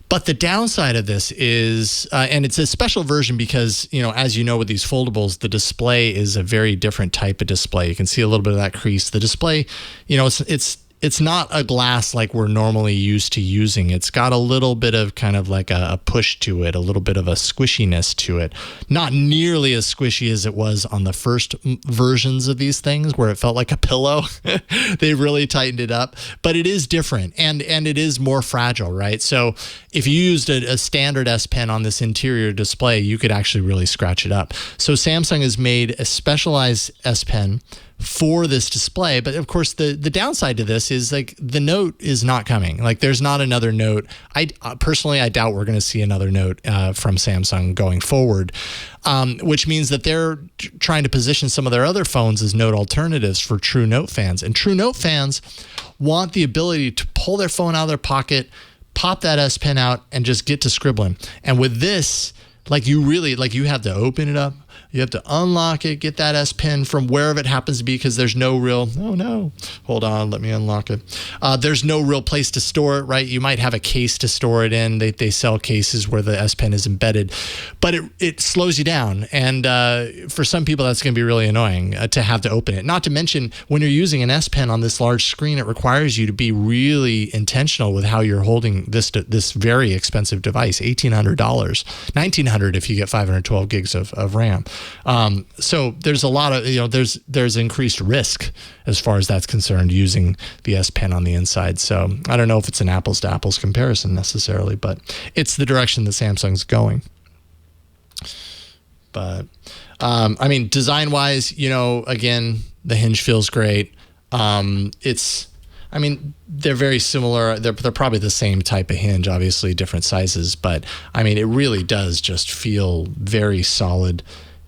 But the downside of this is, and it's a special version because, as you know, with these foldables, the display is a very different type of display. You can see a little bit of that crease. The display, it's not a glass like we're normally used to using. It's got a little bit of kind of like a push to it, a little bit of a squishiness to it. Not nearly as squishy as it was on the first versions of these things where it felt like a pillow. They really tightened it up, but it is different and it is more fragile, right? So if you used a standard S Pen on this interior display, you could actually really scratch it up. So Samsung has made a specialized S Pen for this display, but of course the downside to this is like the Note is not coming. Like there's not another Note. I personally doubt we're going to see another Note from Samsung going forward, which means that they're trying to position some of their other phones as Note alternatives for true Note fans. And true Note fans want the ability to pull their phone out of their pocket, pop that S Pen out, and just get to scribbling. And with this, you have to open it up. You have to unlock it, get that S Pen from wherever it happens to be, because there's no real, hold on, let me unlock it. There's no real place to store it, right? You might have a case to store it in. They sell cases where the S Pen is embedded, but it slows you down. And for some people, that's going to be really annoying to have to open it. Not to mention, when you're using an S Pen on this large screen, it requires you to be really intentional with how you're holding this very expensive device, $1,800, $1,900 if you get 512 gigs of RAM. So there's a lot of, there's increased risk as far as that's concerned using the S Pen on the inside. So I don't know if it's an apples to apples comparison necessarily, but it's the direction that Samsung's going. But I mean, design wise, again, the hinge feels great. I mean, they're very similar. They're probably the same type of hinge, obviously different sizes, but I mean, it really does just feel very solid,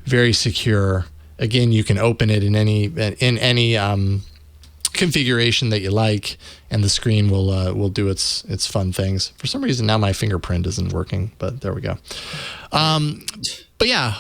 very secure. Again, you can open it in any configuration that you like, and the screen will do its fun things. For some reason, now my fingerprint isn't working, but there we go. But yeah,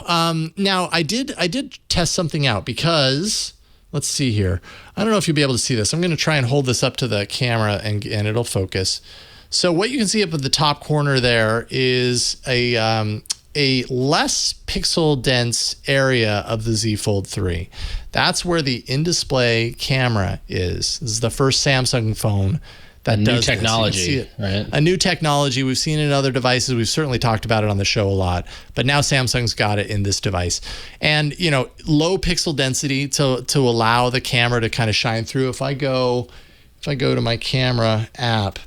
now I did test something out because. Let's see here. I don't know if you'll be able to see this. I'm going to try and hold this up to the camera and it'll focus. So what you can see up at the top corner there is a less pixel dense area of the Z Fold 3. That's where the in-display camera is. This is the first Samsung phone that does new technology, right? A new technology. We've seen it in other devices. We've certainly talked about it on the show a lot, but now Samsung's got it in this device. And, low pixel density to allow the camera to kind of shine through. If I go to my camera app,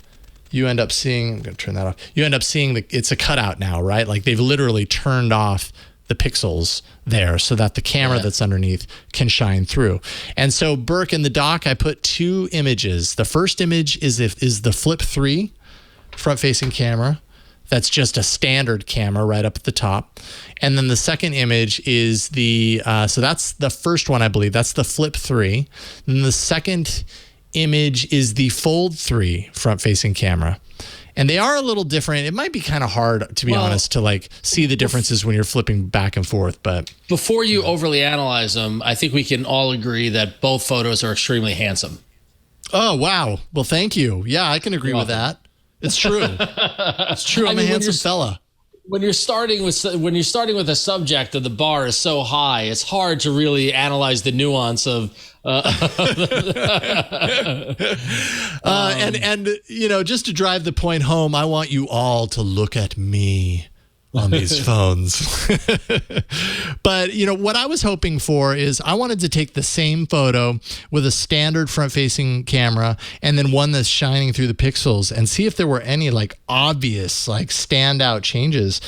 you end up seeing, I'm going to turn that off. You end up seeing it's a cutout now, right? Like they've literally turned off the pixels there so that the camera that's underneath can shine through. And so, Burke, in the dock, I put 2 images. The first image is the Flip 3 front-facing camera. That's just a standard camera right up at the top. And then the second image is so that's the first one, I believe. That's the Flip 3. And the second image is the Fold 3 front-facing camera. And they are a little different. It might be kind of hard, to be honest, to see the differences when you're flipping back and forth. But before you overly analyze them, I think we can all agree that both photos are extremely handsome. Oh, wow. Well, thank you. Yeah, I can agree with that. It's true. It's true. I'm a handsome fella. When you're starting with a subject and the bar is so high, it's hard to really analyze the nuance of. And just to drive the point home, I want you all to look at me on these phones. But what I was hoping for is I wanted to take the same photo with a standard front-facing camera and then one that's shining through the pixels and see if there were any obvious standout changes.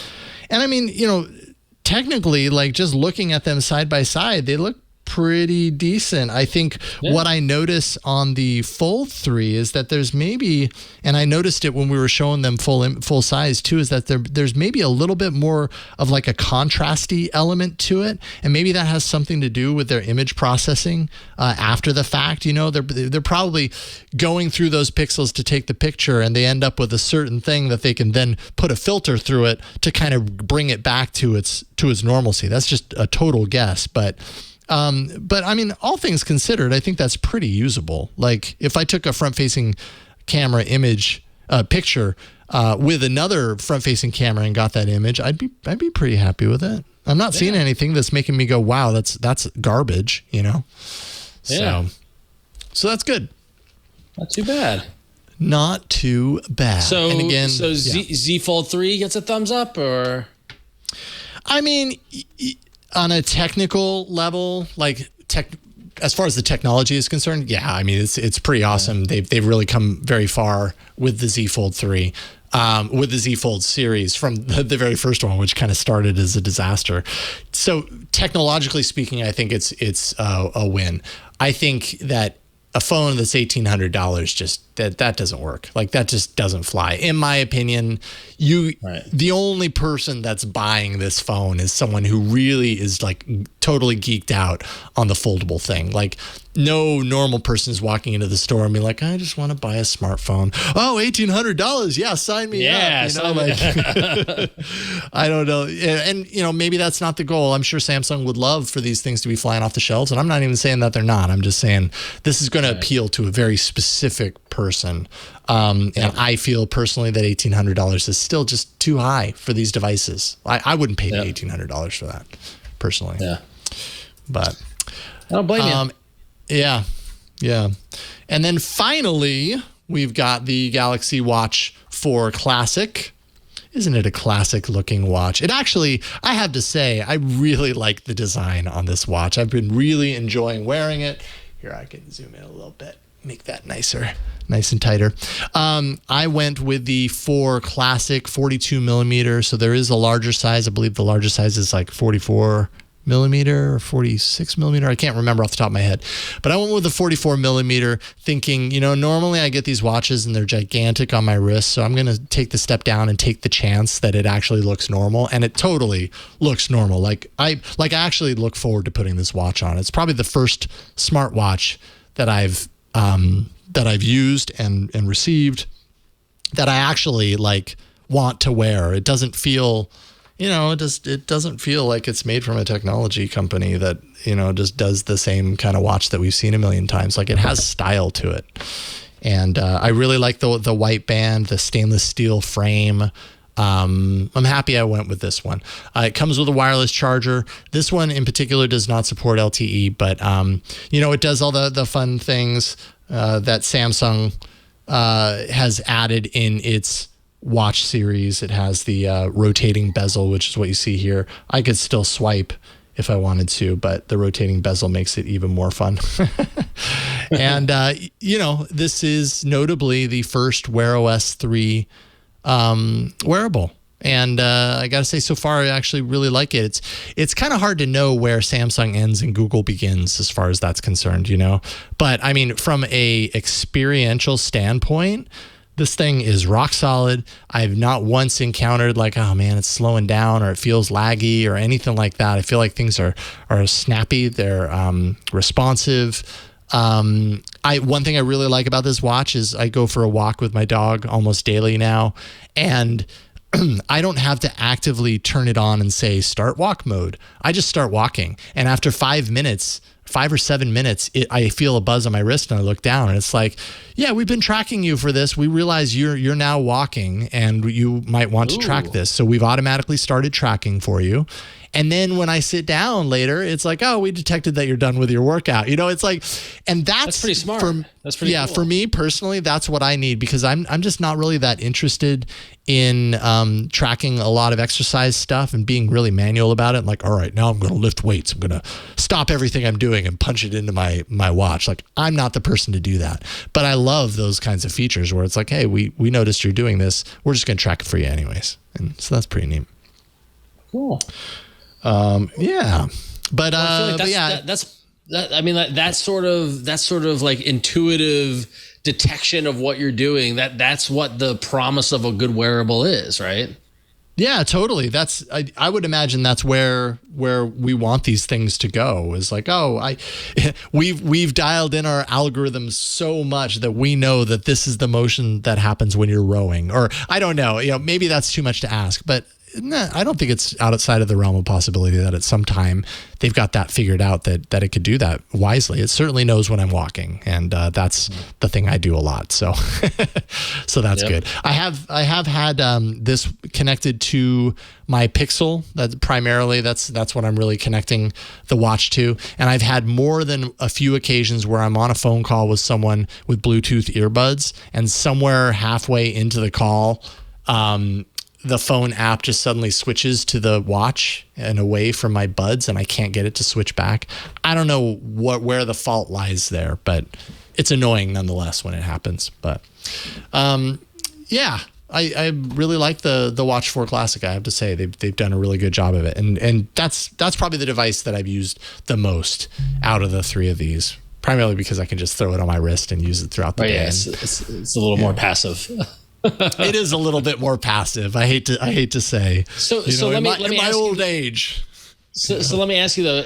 And I mean, technically, just looking at them side by side, they look pretty decent. I think what I notice on the Fold 3 is that there's maybe, and I noticed it when we were showing them full size too, is that there's maybe a little bit more of a contrasty element to it, and maybe that has something to do with their image processing after the fact. They're probably going through those pixels to take the picture, and they end up with a certain thing that they can then put a filter through it to kind of bring it back to its normalcy. That's just a total guess, but I mean, all things considered, I think that's pretty usable. If I took a front-facing camera picture with another front-facing camera and got that image, I'd be pretty happy with it. I'm not seeing anything that's making me go, wow, that's garbage, So that's good. Not too bad. Not too bad. So, and again, Z Fold 3 gets a thumbs up, or? I mean, on a technical level, as far as the technology is concerned, yeah, I mean, it's pretty awesome. Yeah. They've really come very far with the Z Fold 3, with the Z Fold series from the very first one, which kind of started as a disaster. So technologically speaking, I think it's a win. I think that a phone that's $1,800 just that doesn't work. That just doesn't fly. In my opinion, the only person that's buying this phone is someone who really is totally geeked out on the foldable thing. No normal person is walking into the store and be like, I just want to buy a smartphone. Oh, $1,800. Yeah, sign me up. I don't know. And, maybe that's not the goal. I'm sure Samsung would love for these things to be flying off the shelves. And I'm not even saying that they're not. I'm just saying this is going to appeal to a very specific person. And I feel personally that $1,800 is still just too high for these devices. I wouldn't pay $1,800 for that personally. Yeah. But I don't blame you. Yeah. And then finally, we've got the Galaxy Watch 4 Classic. Isn't it a classic looking watch? It actually, I have to say, I really like the design on this watch. I've been really enjoying wearing it. Here, I can zoom in a little bit. make that nice and tighter. I went with the 4 Classic 42 millimeter. So there is a larger size. I believe the larger size is like 44 millimeter or 46 millimeter. I can't remember off the top of my head, but I went with the 44 millimeter thinking, normally I get these watches and they're gigantic on my wrist. So I'm going to take the step down and take the chance that it actually looks normal. And it totally looks normal. Like I actually look forward to putting this watch on. It's probably the first smartwatch that I've used and received that I actually want to wear. It doesn't feel, it doesn't feel like it's made from a technology company that, just does the same kind of watch that we've seen a million times. Like, it has style to it. And I really like the white band, the stainless steel frame. I'm happy I went with this one. It comes with a wireless charger. This one in particular does not support LTE, but it does all the fun things that Samsung has added in its watch series. It has the rotating bezel, which is what you see here. I could still swipe if I wanted to, but the rotating bezel makes it even more fun. And this is notably the first Wear OS 3 wearable. And I got to say, so far, I actually really like it. It's kind of hard to know where Samsung ends and Google begins as far as that's concerned, But, I mean, from a experiential standpoint, this thing is rock solid. I've not once encountered oh man, it's slowing down or it feels laggy or anything like that. I feel like things are snappy. They're responsive. One thing I really like about this watch is I go for a walk with my dog almost daily now, and I don't have to actively turn it on and say start walk mode. I just start walking, and after 5 or 7 minutes, I feel a buzz on my wrist, and I look down, and it's like, yeah, we've been tracking you for this. We realize you're now walking, and you might want to track this, so we've automatically started tracking for you. And then when I sit down later, it's like, oh, we detected that you're done with your workout. It's like, and that's pretty smart. That's pretty cool. For me personally, that's what I need, because I'm just not really that interested in tracking a lot of exercise stuff and being really manual about it. Like, all right, now I'm going to lift weights. I'm going to stop everything I'm doing and punch it into my watch. Like, I'm not the person to do that. But I love those kinds of features where it's like, hey, we noticed you're doing this. We're just going to track it for you anyways. And so that's pretty neat. Cool. Yeah, but that's sort of like intuitive detection of what you're doing. That's what the promise of a good wearable is, right? Yeah, totally. I would imagine that's where we want these things to go. Is like, we've dialed in our algorithms so much that we know that this is the motion that happens when you're rowing, or I don't know. Maybe that's too much to ask, but. No, I don't think it's outside of the realm of possibility that at some time they've got that figured out that it could do that wisely. It certainly knows when I'm walking, and that's the thing I do a lot. So, so that's good. I have had this connected to my Pixel. That's what I'm really connecting the watch to. And I've had more than a few occasions where I'm on a phone call with someone with Bluetooth earbuds, and somewhere halfway into the call, the phone app just suddenly switches to the watch and away from my buds, and I can't get it to switch back. I don't know where the fault lies there, but it's annoying nonetheless when it happens. But yeah, I really like the Watch 4 Classic. I have to say they've done a really good job of it, and that's probably the device that I've used the most out of the 3 of these. Primarily because I can just throw it on my wrist and use it throughout the day. Yeah, it's a little more passive. It is a little bit more passive. I hate to say. So let me my old age. So let me ask you though: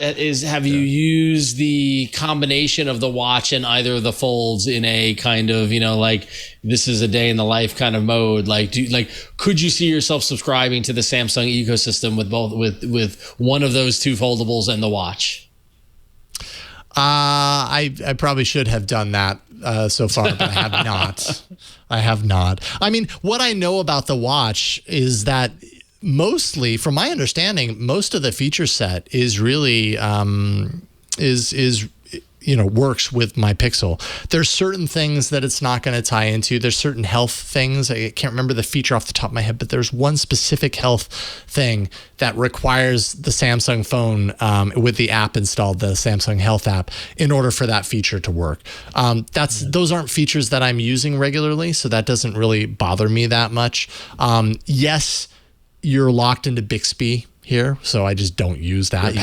have you used the combination of the watch and either of the folds in a kind of this is a day in the life kind of mode? Could you see yourself subscribing to the Samsung ecosystem with both with one of those 2 foldables and the watch? I probably should have done that so far, but I have not. I have not. I mean, what I know about the watch is that mostly, from my understanding, most of the feature set is really works with my Pixel. There's certain things that it's not going to tie into. There's certain health things. I can't remember the feature off the top of my head, but there's one specific health thing that requires the Samsung phone with the app installed, the Samsung Health app, in order for that feature to work. Those aren't features that I'm using regularly, so that doesn't really bother me that much. Yes, you're locked into Bixby here, so I just don't use that.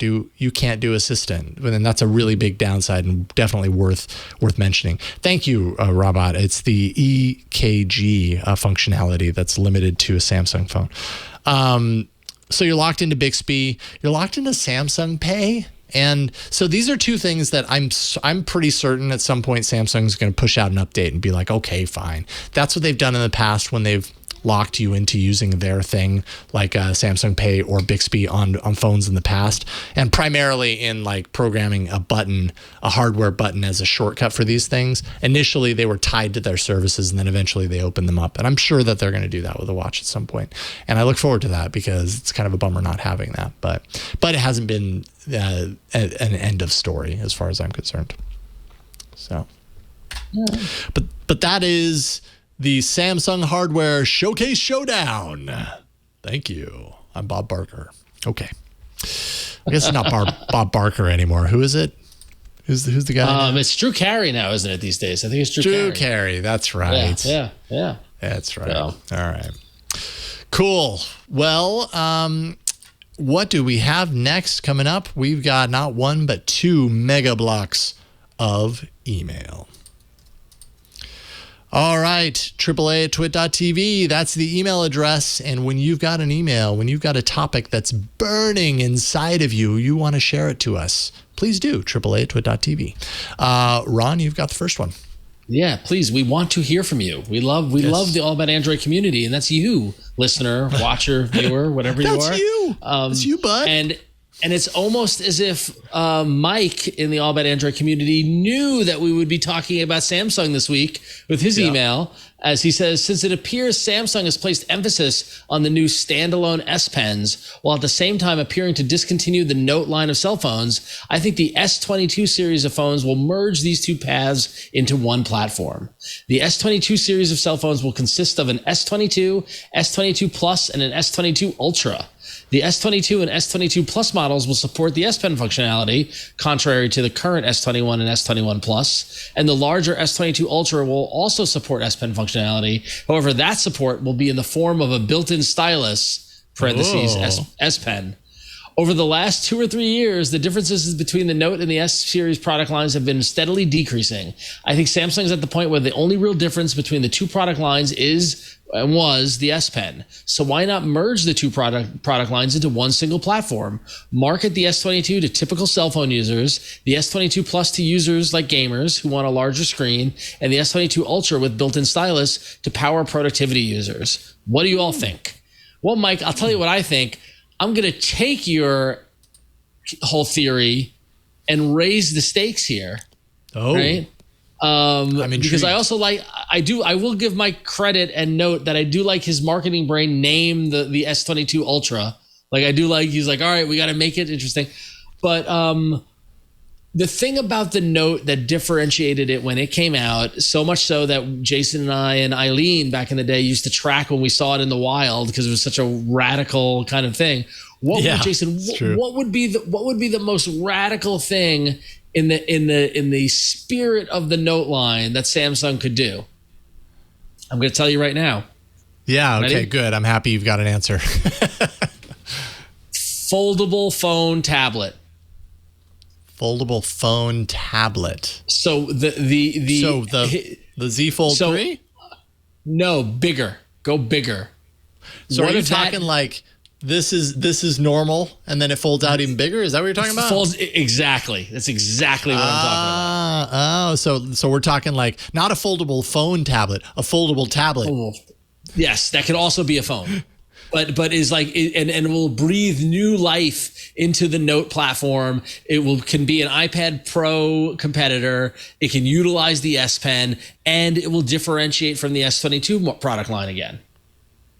You can't do Assistant, and that's a really big downside and definitely worth mentioning. Thank you, Robot. It's the EKG functionality that's limited to a Samsung phone. So you're locked into Bixby. You're locked into Samsung Pay. And so these are two things that I'm pretty certain at some point Samsung's going to push out an update and be like, okay, fine. That's what they've done in the past when they've locked you into using their thing, like Samsung Pay or Bixby on phones in the past, and primarily in like programming a hardware button as a shortcut for these things. Initially, they were tied to their services, and then eventually they opened them up. And I'm sure that they're going to do that with a watch at some point. And I look forward to that because it's kind of a bummer not having that. But it hasn't been an end of story as far as I'm concerned. So, but that is the Samsung Hardware Showcase Showdown. Thank you. I'm Bob Barker. Okay. I guess it's not Bob Barker anymore. Who is it? Who's the guy? It's Drew Carey now, isn't it, these days? I think it's Drew Carey. That's right. Yeah. That's right. So. All right. Cool. Well, what do we have next coming up? We've got not one, but 2 mega blocks of email. All right, AAA@twit.tv. That's the email address. And when you've got an email, when you've got a topic that's burning inside of you, you want to share it to us, please do. AAA@twit.tv. Ron, you've got the first one. Yeah, please. We want to hear from you. We love the All About Android community, and that's you, listener, watcher, viewer, whatever you are. That's you. That's you, bud. And it's almost as if Mike in the All About Android community knew that we would be talking about Samsung this week with his email, as he says, since it appears Samsung has placed emphasis on the new standalone S Pens, while at the same time appearing to discontinue the Note line of cell phones, I think the S22 series of phones will merge these two paths into one platform. The S22 series of cell phones will consist of an S22, S22 Plus, and an S22 Ultra. The S22 and S22 Plus models will support the S Pen functionality, contrary to the current S21 and S21 Plus, and the larger S22 Ultra will also support S Pen functionality. However, that support will be in the form of a built-in stylus, parentheses, S Pen. Over the last 2 or 3 years, the differences between the Note and the S series product lines have been steadily decreasing. I think Samsung's at the point where the only real difference between the two product lines was the S Pen. So why not merge the two product lines into one single platform? Market the S22 to typical cell phone users, the S22 Plus to users like gamers who want a larger screen, and the S22 Ultra with built-in stylus to power productivity users. What do you all think? Well, Mike, I'll tell you what I think. I'm going to take your whole theory and raise the stakes here. Oh, right? Because I also I will give Mike credit and note that I do like his marketing brain name the S22 Ultra. Like I do like, he's like, all right, we got to make it interesting. But the thing about the Note that differentiated it when it came out, so much so that Jason and I and Eileen back in the day used to track when we saw it in the wild because it was such a radical kind of thing. What would be the most radical thing in the spirit of the Note line that Samsung could do? I'm going to tell you right now. Yeah. Okay. Ready? Good. I'm happy you've got an answer. Foldable phone tablet. Foldable phone tablet. So the Z Fold 3? No, bigger. Go bigger. So what are you talking like this is normal and then it folds out even bigger? Is that what you're talking about? Folds exactly. That's exactly what I'm talking about. So we're talking like not a foldable phone tablet, a foldable tablet. Oh, yes, that could also be a phone. But is like and will breathe new life into the Note platform. It can be an iPad Pro competitor. It can utilize the S Pen, and it will differentiate from the S22 product line again.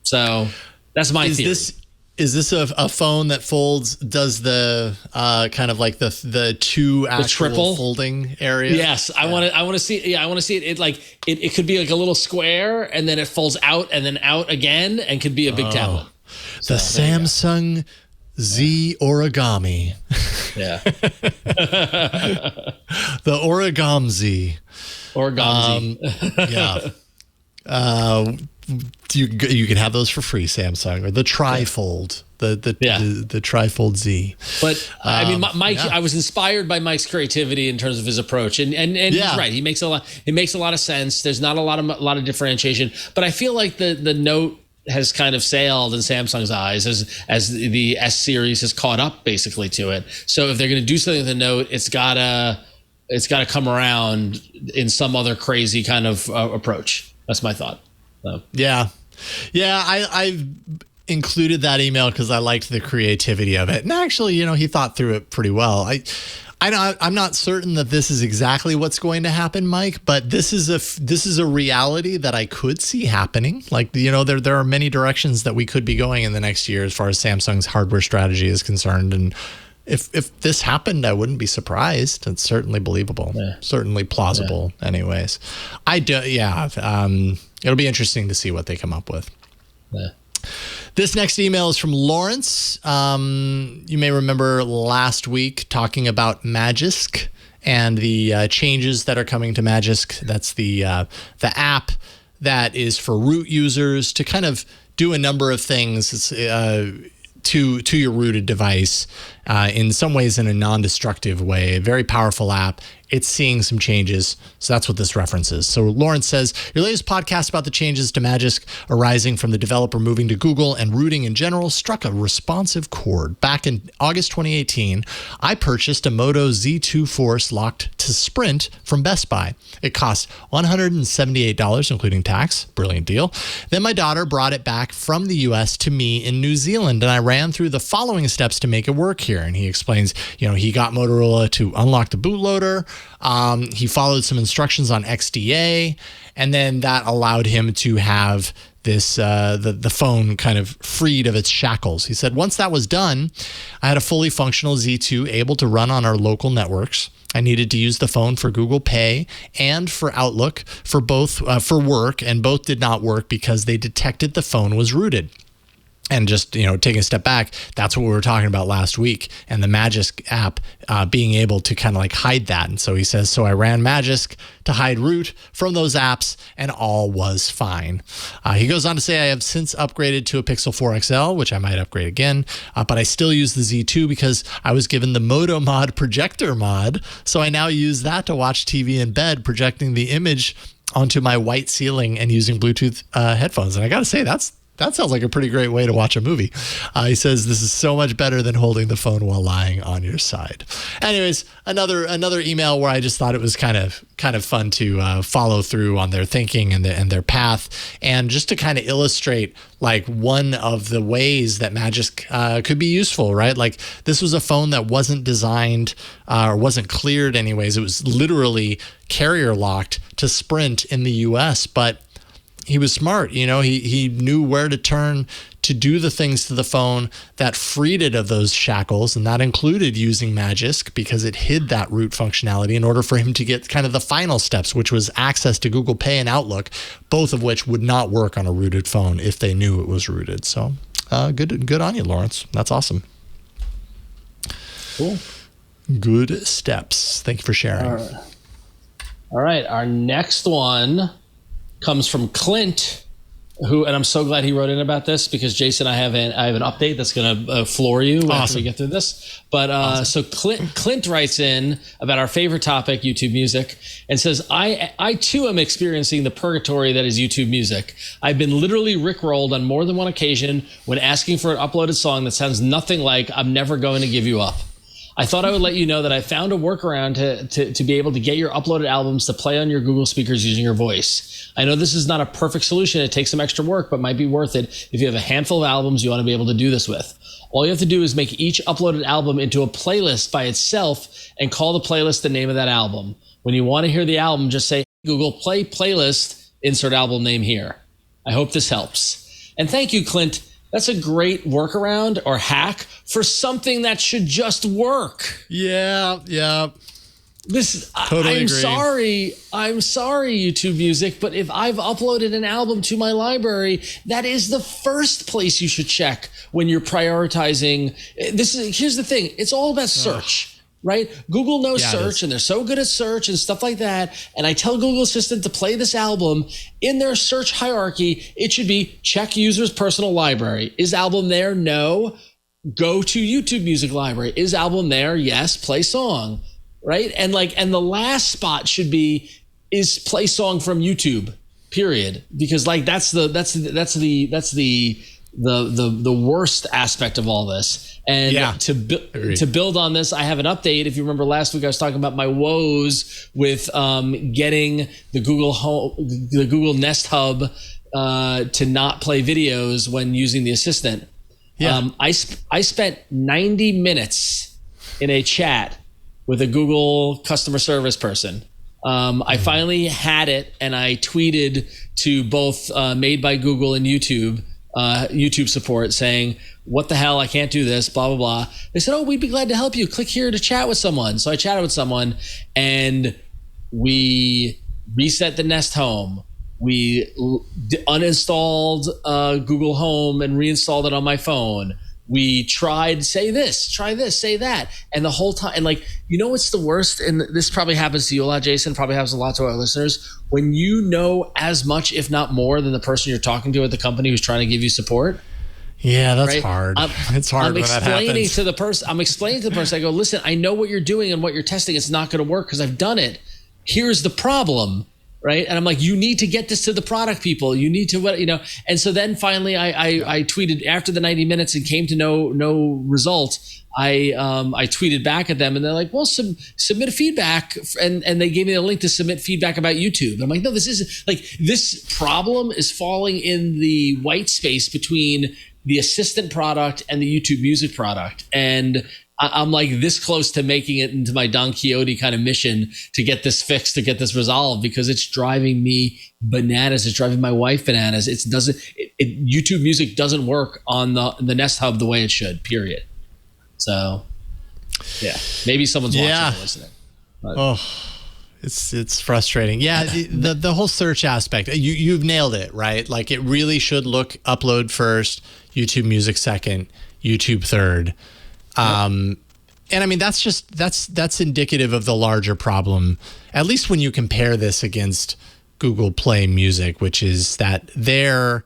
So that's my theory. Is this a phone that folds? Does the kind of like the two actual triple folding area? Yes, I want to see. Yeah, I want to see it. It could be like a little square, and then it folds out and then out again, and could be a big tablet. The Samsung Z origami. Yeah. The origami Z. Origami. Yeah. You can have those for free, Samsung, or the trifold, the trifold Z. But I mean, Mike, I was inspired by Mike's creativity in terms of his approach, and he's right. He makes a lot. It makes a lot of sense. There's not a lot of differentiation, but I feel like the Note has kind of sailed in Samsung's eyes as the S series has caught up basically to it. So if they're going to do something with the Note, it's gotta come around in some other crazy kind of approach. That's my thought. So. Yeah. I included that email because I liked the creativity of it, and actually, he thought through it pretty well. I'm not certain that this is exactly what's going to happen, Mike, but this is a reality that I could see happening. Like, there are many directions that we could be going in the next year as far as Samsung's hardware strategy is concerned. And if this happened, I wouldn't be surprised. It's certainly believable, certainly plausible. Yeah. Anyways, it'll be interesting to see what they come up with. Yeah. This next email is from Lawrence. You may remember last week talking about Magisk and the changes that are coming to Magisk. That's the app that is for root users to kind of do a number of things to your rooted device, in some ways in a non-destructive way. A very powerful app. It's seeing some changes. So that's what this references. So Lawrence says, your latest podcast about the changes to Magisk arising from the developer moving to Google and rooting in general struck a responsive chord. Back in August 2018, I purchased a Moto Z2 Force locked to Sprint from Best Buy. It cost $178, including tax. Brilliant deal. Then my daughter brought it back from the US to me in New Zealand, and I ran through the following steps to make it work here. And he explains, he got Motorola to unlock the bootloader. He followed some instructions on XDA, and then that allowed him to have this the phone kind of freed of its shackles. He said, once that was done, I had a fully functional Z2 able to run on our local networks. I needed to use the phone for Google Pay and for Outlook for both for work, and both did not work because they detected the phone was rooted. And just, taking a step back, that's what we were talking about last week, and the Magisk app being able to kind of like hide that. And so he says, so I ran Magisk to hide root from those apps, and all was fine. He goes on to say, I have since upgraded to a Pixel 4 XL, which I might upgrade again, but I still use the Z2 because I was given the Moto Mod projector mod. So I now use that to watch TV in bed, projecting the image onto my white ceiling and using Bluetooth headphones. And I got to say, that sounds like a pretty great way to watch a movie. He says this is so much better than holding the phone while lying on your side. Anyways, another email where I just thought it was kind of fun to follow through on their thinking and their path, and just to kind of illustrate like one of the ways that Magisk could be useful, right? Like, this was a phone that wasn't designed or wasn't cleared anyways. It was literally carrier locked to Sprint in the US, but he was smart. He knew where to turn to do the things to the phone that freed it of those shackles. And that included using Magisk because it hid that root functionality in order for him to get kind of the final steps, which was access to Google Pay and Outlook, both of which would not work on a rooted phone if they knew it was rooted. So good on you, Lawrence. That's awesome. Cool. Good steps. Thank you for sharing. All right. Our next one comes from Clint, and I'm so glad he wrote in about this because Jason, I have an update that's going to floor you after we get through this. But so Clint writes in about our favorite topic, YouTube music, and says, I too am experiencing the purgatory that is YouTube music. I've been literally rickrolled on more than one occasion when asking for an uploaded song that sounds nothing like I'm Never Going to Give You Up. I thought I would let you know that I found a workaround to be able to get your uploaded albums to play on your Google speakers using your voice. I know this is not a perfect solution. It takes some extra work, but might be worth it if you have a handful of albums you want to be able to do this with. All you have to do is make each uploaded album into a playlist by itself and call the playlist the name of that album. When you want to hear the album, just say, Google, play playlist, insert album name here. I hope this helps. And thank you, Clint. That's a great workaround or hack for something that should just work. Yeah. Totally agree. I'm sorry, YouTube Music, but if I've uploaded an album to my library, that is the first place you should check when you're prioritizing. Here's the thing. It's all about search, right? Google knows search, and they're so good at search and stuff like that. And I tell Google Assistant to play this album in their search hierarchy. It should be check user's personal library. Is album there? No. Go to YouTube Music library. Is album there? Yes. Play song. Right. And the last spot should be is play song from YouTube, period. Because that's the worst aspect of all this. And to build on this, I have an update. If you remember last week, I was talking about my woes with getting the Google Nest Hub to not play videos when using the assistant. Yeah. I spent 90 minutes in a chat with a Google customer service person. I finally had it, and I tweeted to both Made by Google and YouTube support saying, what the hell, I can't do this, blah, blah, blah. They said, oh, we'd be glad to help you. Click here to chat with someone. So I chatted with someone, and we reset the Nest Home. We uninstalled Google Home and reinstalled it on my phone. We tried, say this, try this, say that. And the whole time, and what's the worst? And this probably happens to you a lot, Jason, probably happens a lot to our listeners. When you know as much, if not more, than the person you're talking to at the company who's trying to give you support. Yeah, that's hard. It's hard when that happens. I'm explaining to the person, I go, listen, I know what you're doing and what you're testing. It's not going to work because I've done it. Here's the problem. Right. And I'm like, you need to get this to the product people. You need to, And so then finally I tweeted after the 90 minutes and came to no result. I tweeted back at them, and they're like, well, submit a feedback. And they gave me a link to submit feedback about YouTube. I'm like, no, this problem is falling in the white space between the assistant product and the YouTube Music product. And I'm like this close to making it into my Don Quixote kind of mission to get this fixed, to get this resolved, because it's driving me bananas. It's driving my wife bananas. YouTube Music doesn't work on the Nest Hub the way it should, period. So, yeah, maybe someone's watching or listening. But. It's frustrating. Yeah, the whole search aspect, you've nailed it, right? Like, it really should look upload first, YouTube Music second, YouTube third. And I mean, that's indicative of the larger problem, at least when you compare this against Google Play Music, which is that Google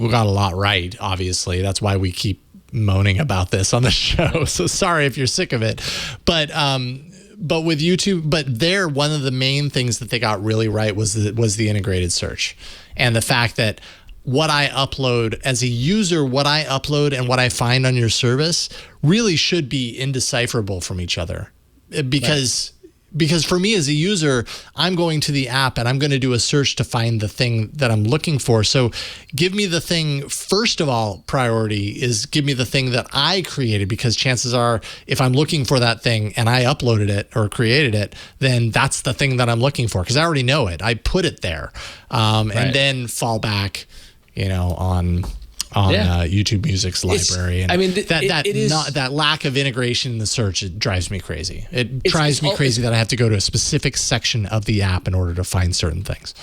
got a lot right, obviously. That's why we keep moaning about this on the show. So sorry if you're sick of it. But with YouTube, one of the main things that they got really right was the integrated search, and the fact that what I upload as a user, what I upload and what I find on your service really should be indecipherable from each other, because for me as a user, I'm going to the app and I'm going to do a search to find the thing that I'm looking for. So give me the thing, first of all, priority is give me the thing that I created, because chances are if I'm looking for that thing and I uploaded it or created it, then that's the thing that I'm looking for, because I already know it. I put it there, and then fall back on YouTube Music's library. And that lack of integration in the search, it drives me crazy. It drives me crazy that I have to go to a specific section of the app in order to find certain things.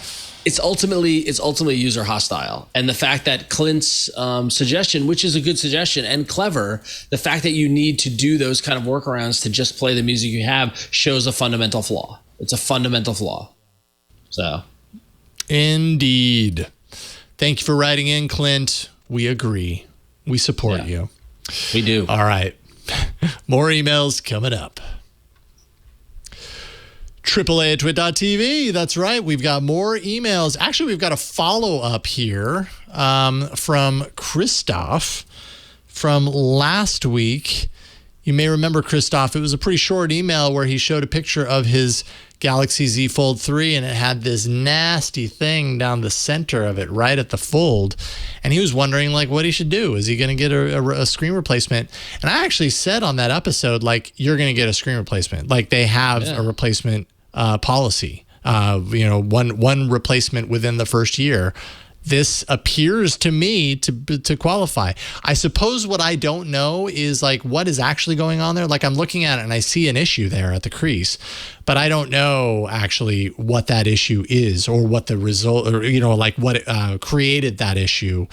It's ultimately user hostile. And the fact that Clint's suggestion, which is a good suggestion and clever, the fact that you need to do those kind of workarounds to just play the music you have shows a fundamental flaw. It's a fundamental flaw. So, indeed. Thank you for writing in, Clint. We agree. We support you. We do. All right. More emails coming up. AAA at TWiT.tv. That's right. We've got more emails. Actually, we've got a follow-up here from Christoph from last week. You may remember Christoph. It was a pretty short email where he showed a picture of his Galaxy Z Fold 3, and it had this nasty thing down the center of it, right at the fold. And he was wondering, what he should do. Is he going to get a screen replacement? And I actually said on that episode, you're going to get a screen replacement. They have a replacement policy. One replacement within the first year. this appears to me to qualify. I suppose what I don't know is like what is actually going on there. Like I'm looking at it and I see an issue there at the crease, but I don't know actually what that issue is or what the result, or like what created that issue.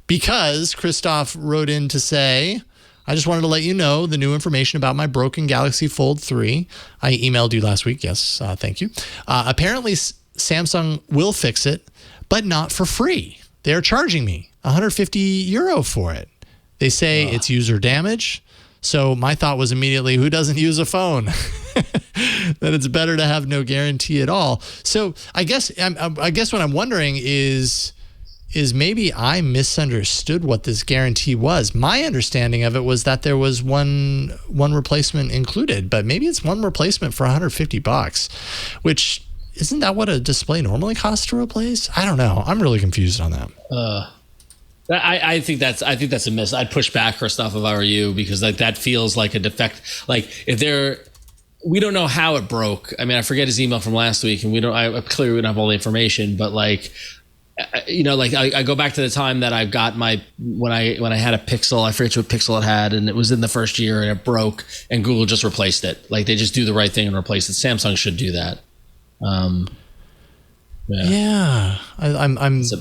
Because Christoph wrote in to say, I just wanted to let you know the new information about my broken Galaxy Fold 3. I emailed you last week. Yes, thank you. Apparently, Samsung will fix it, but not for free. They're charging me €150 for it. They say it's user damage. So my thought was immediately, who doesn't use a phone? That it's better to have no guarantee at all. So I guess what I'm wondering is maybe I misunderstood what this guarantee was. My understanding of it was that there was one replacement included, but maybe it's one replacement for $150, which isn't that what a display normally costs to replace? I don't know. I'm really confused on that. I think that's a miss. I'd push back, Christoph, if I were you, because like that feels like a defect. Like we don't know how it broke. I mean, I forget his email from last week, and clearly we don't have all the information, but like, I go back to the time that I got when I had a Pixel, I forget what Pixel it had, and it was in the first year and it broke, and Google just replaced it. Like they just do the right thing and replace it. Samsung should do that. I'm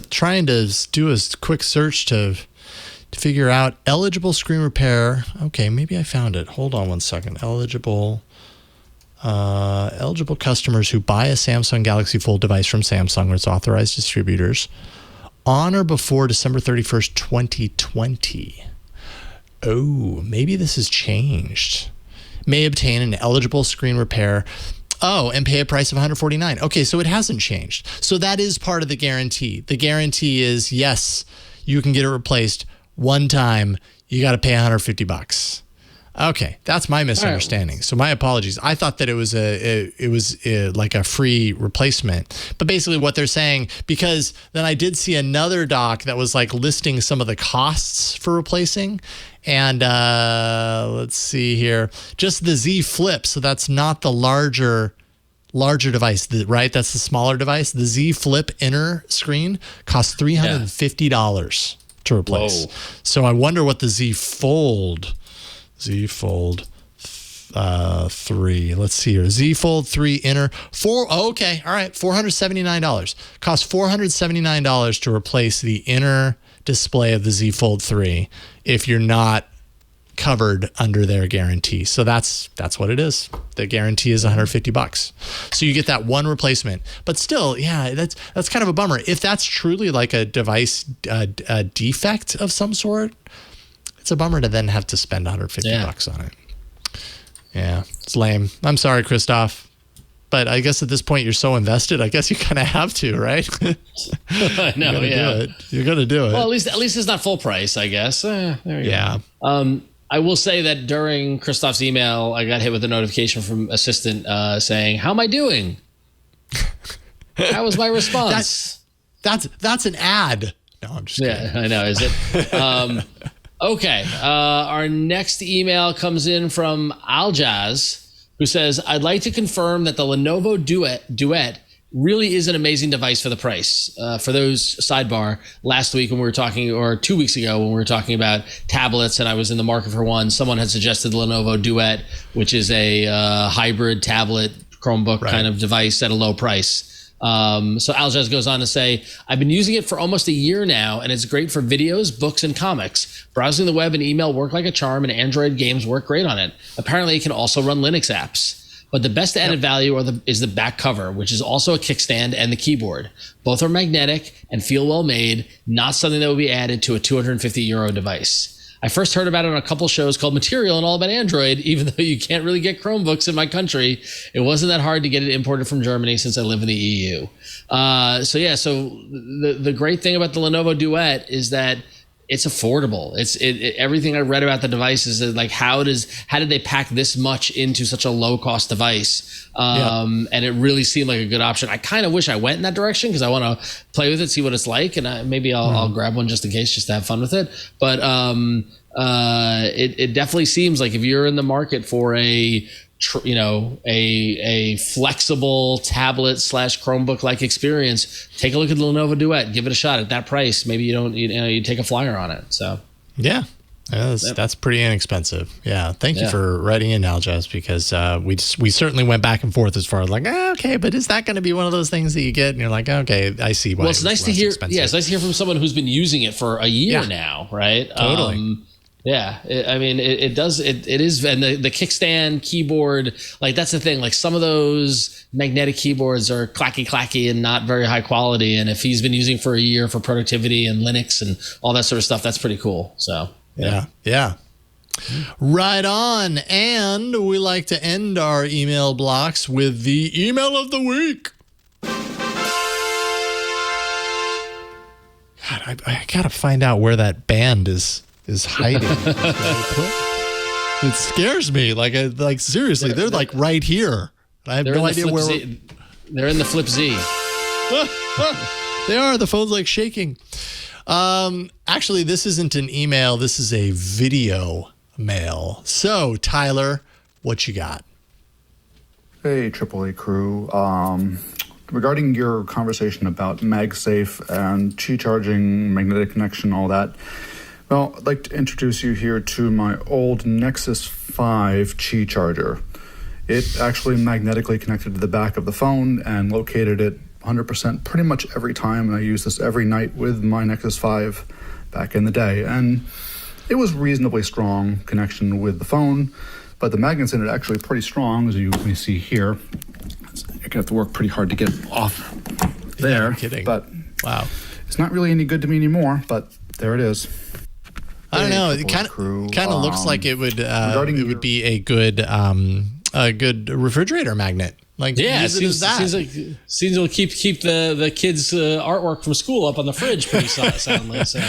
trying to do a quick search to figure out eligible screen repair. Okay, maybe I found it. Hold on one second. Eligible customers who buy a Samsung Galaxy Fold device from Samsung or its authorized distributors on or before December 31st, 2020. Oh, maybe this has changed. May obtain an eligible screen repair. Oh, and pay a price of $149. Okay, so it hasn't changed. So that is part of the guarantee. The guarantee is, yes, you can get it replaced one time. You got to pay $150. Okay, that's my misunderstanding. Right. So my apologies. I thought that it was like a free replacement. But basically what they're saying, because then I did see another doc that was like listing some of the costs for replacing. And let's see here, just the Z Flip. So that's not the larger device, right? That's the smaller device. The Z Flip inner screen costs $350 to replace. Whoa. So I wonder what the Z Fold 3. Let's see here. Z Fold 3 inner $479. Costs $479 to replace the inner display of the Z Fold 3 if you're not covered under their guarantee. So that's what it is. The guarantee is $150. So you get that one replacement. But still, yeah, that's kind of a bummer. If that's truly like a device a defect of some sort, it's a bummer to then have to spend $150 on it. Yeah, it's lame. I'm sorry, Christoph. But I guess at this point you're so invested. I guess you kind of have to, right? I know. You're gonna do it. Well, at least it's not full price, I guess. There you go. I will say that during Christoph's email, I got hit with a notification from Assistant saying, "How am I doing?" That was my response. That's an ad. No, I'm just kidding. Yeah, I know. Is it? Okay. Our next email comes in from Aljaz, who says, I'd like to confirm that the Lenovo Duet really is an amazing device for the price. For those, sidebar, last week when we were talking, or 2 weeks ago when we were talking about tablets and I was in the market for one, someone had suggested the Lenovo Duet, which is a hybrid tablet Chromebook kind of device at a low price. So Aljaz goes on to say, I've been using it for almost a year now, and it's great for videos, books, and comics. Browsing the web and email work like a charm, and Android games work great on it. Apparently, it can also run Linux apps. But the best added value is the back cover, which is also a kickstand, and the keyboard. Both are magnetic and feel well made, not something that would be added to a €250 device. I first heard about it on a couple shows called Material and All About Android, even though you can't really get Chromebooks in my country. It wasn't that hard to get it imported from Germany since I live in the EU. So the great thing about the Lenovo Duet is that it's affordable. Everything I read about the device is that, like, how did they pack this much into such a low cost device? And it really seemed like a good option. I kind of wish I went in that direction because I want to play with it, see what it's like, and maybe I'll grab one just in case, just to have fun with it. But it definitely seems like if you're in the market for a a flexible tablet / Chromebook like experience, take a look at the Lenovo Duet. Give it a shot at that price. Maybe you take a flyer on it. So yeah. That's pretty inexpensive. Yeah. Thank you for writing in now, Jess, because we certainly went back and forth as far as like, okay, but is that going to be one of those things that you get? And you're like, okay, I see why. Well, it's nice to hear. Expensive. Yeah, it's nice to hear from someone who's been using it for a year now, right? Totally. It does. It is, and the kickstand keyboard, like that's the thing. Like some of those magnetic keyboards are clacky and not very high quality. And if he's been using for a year for productivity and Linux and all that sort of stuff, that's pretty cool. So. Yeah. Right on. And we like to end our email blocks with the email of the week. God, I gotta find out where that band is hiding. It scares me. Like seriously, they're like right here. I have no idea where. They're in the Flip Z. They are. The phone's like shaking. Actually, this isn't an email. This is a video mail. So, Tyler, what you got? Hey, AAA crew. Regarding your conversation about MagSafe and Qi charging, magnetic connection, all that, well, I'd like to introduce you here to my old Nexus 5 Qi charger. It actually magnetically connected to the back of the phone and located it 100% pretty much every time, and I use this every night with my Nexus 5 back in the day, and it was reasonably strong connection with the phone, but the magnets in it actually pretty strong, as you may see here. I have to work pretty hard to get off there. I'm kidding. But wow, it's not really any good to me anymore, but there it is. I don't know. It kind of looks like it would be a good refrigerator magnet. Like, yeah, it seems to keep the kids' artwork from school up on the fridge pretty soundly. So,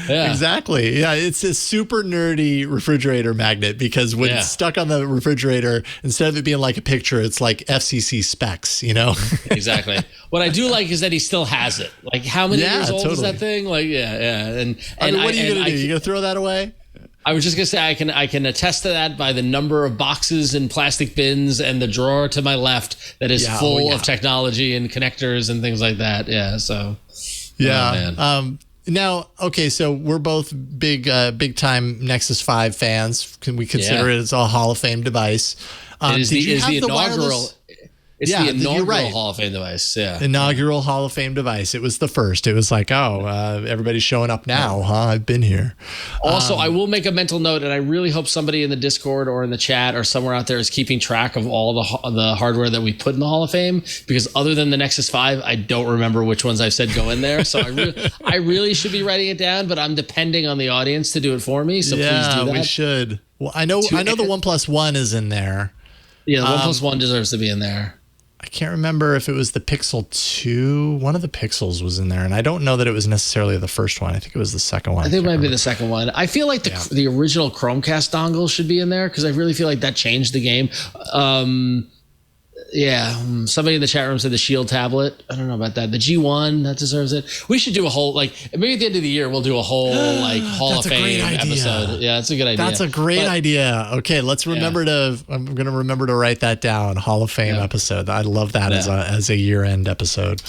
yeah, exactly. Yeah, it's a super nerdy refrigerator magnet because when it's stuck on the refrigerator, instead of it being like a picture, it's like FCC specs. Exactly. What I do like is that he still has it. Like, how many years old is that thing? Like, and what are you gonna do? You gonna throw that away? I was just gonna say I can attest to that by the number of boxes and plastic bins and the drawer to my left that is full of technology and connectors and things like that. Yeah. So. Yeah. Now, okay, so we're both big time Nexus 5 fans. Can we consider it as a Hall of Fame device? It is the inaugural. It's the inaugural Hall of Fame device. Yeah. Inaugural Hall of Fame device. It was the first. It was like, everybody's showing up now, huh? I've been here. Also, I will make a mental note, and I really hope somebody in the Discord or in the chat or somewhere out there is keeping track of all the hardware that we put in the Hall of Fame, because other than the Nexus 5, I don't remember which ones I've said go in there. So I really should be writing it down, but I'm depending on the audience to do it for me. So please do that. We should. Well, I know the OnePlus One is in there. Yeah, the OnePlus One deserves to be in there. I can't remember if it was the Pixel 2. One of the Pixels was in there, and I don't know that it was necessarily the first one. I think it was the second one. I think it might be the second one. I feel like the original Chromecast dongle should be in there because I really feel like that changed the game. Somebody in the chat room said the Shield tablet. I don't know about that. The G1, that deserves it. We should do a whole, maybe at the end of the year, we'll do a whole, Hall of Fame episode. Yeah, that's a good idea. That's a great idea. Okay, let's remember I'm going to remember to write that down. Hall of Fame episode. I love that as a year-end episode.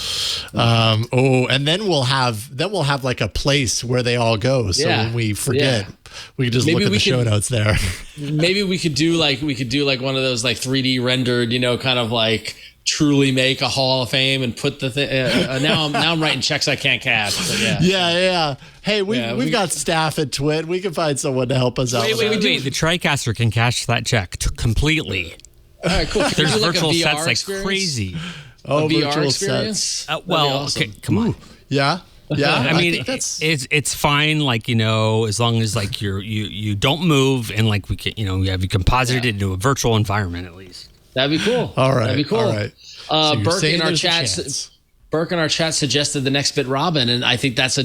And then we'll have like a place where they all go. So when we forget, we can just look at the show notes there. Maybe we could do one of those 3D rendered, kind of truly make a Hall of Fame and put the thing. Now I'm writing checks I can't cash. Yeah. Hey, we've got staff at TWiT. We can find someone to help us out. Wait. The TriCaster can cash that check completely. All right, cool. There's virtual sets crazy. Oh, VR experience. Awesome. Okay, come on. Yeah. Yeah, I mean, it's fine. As long as you don't move and we can you have you composited it into a virtual environment at least. That'd be cool. All right. That'd be cool. All right. So Burke in our chat suggested the next bit Robin, and I think that's a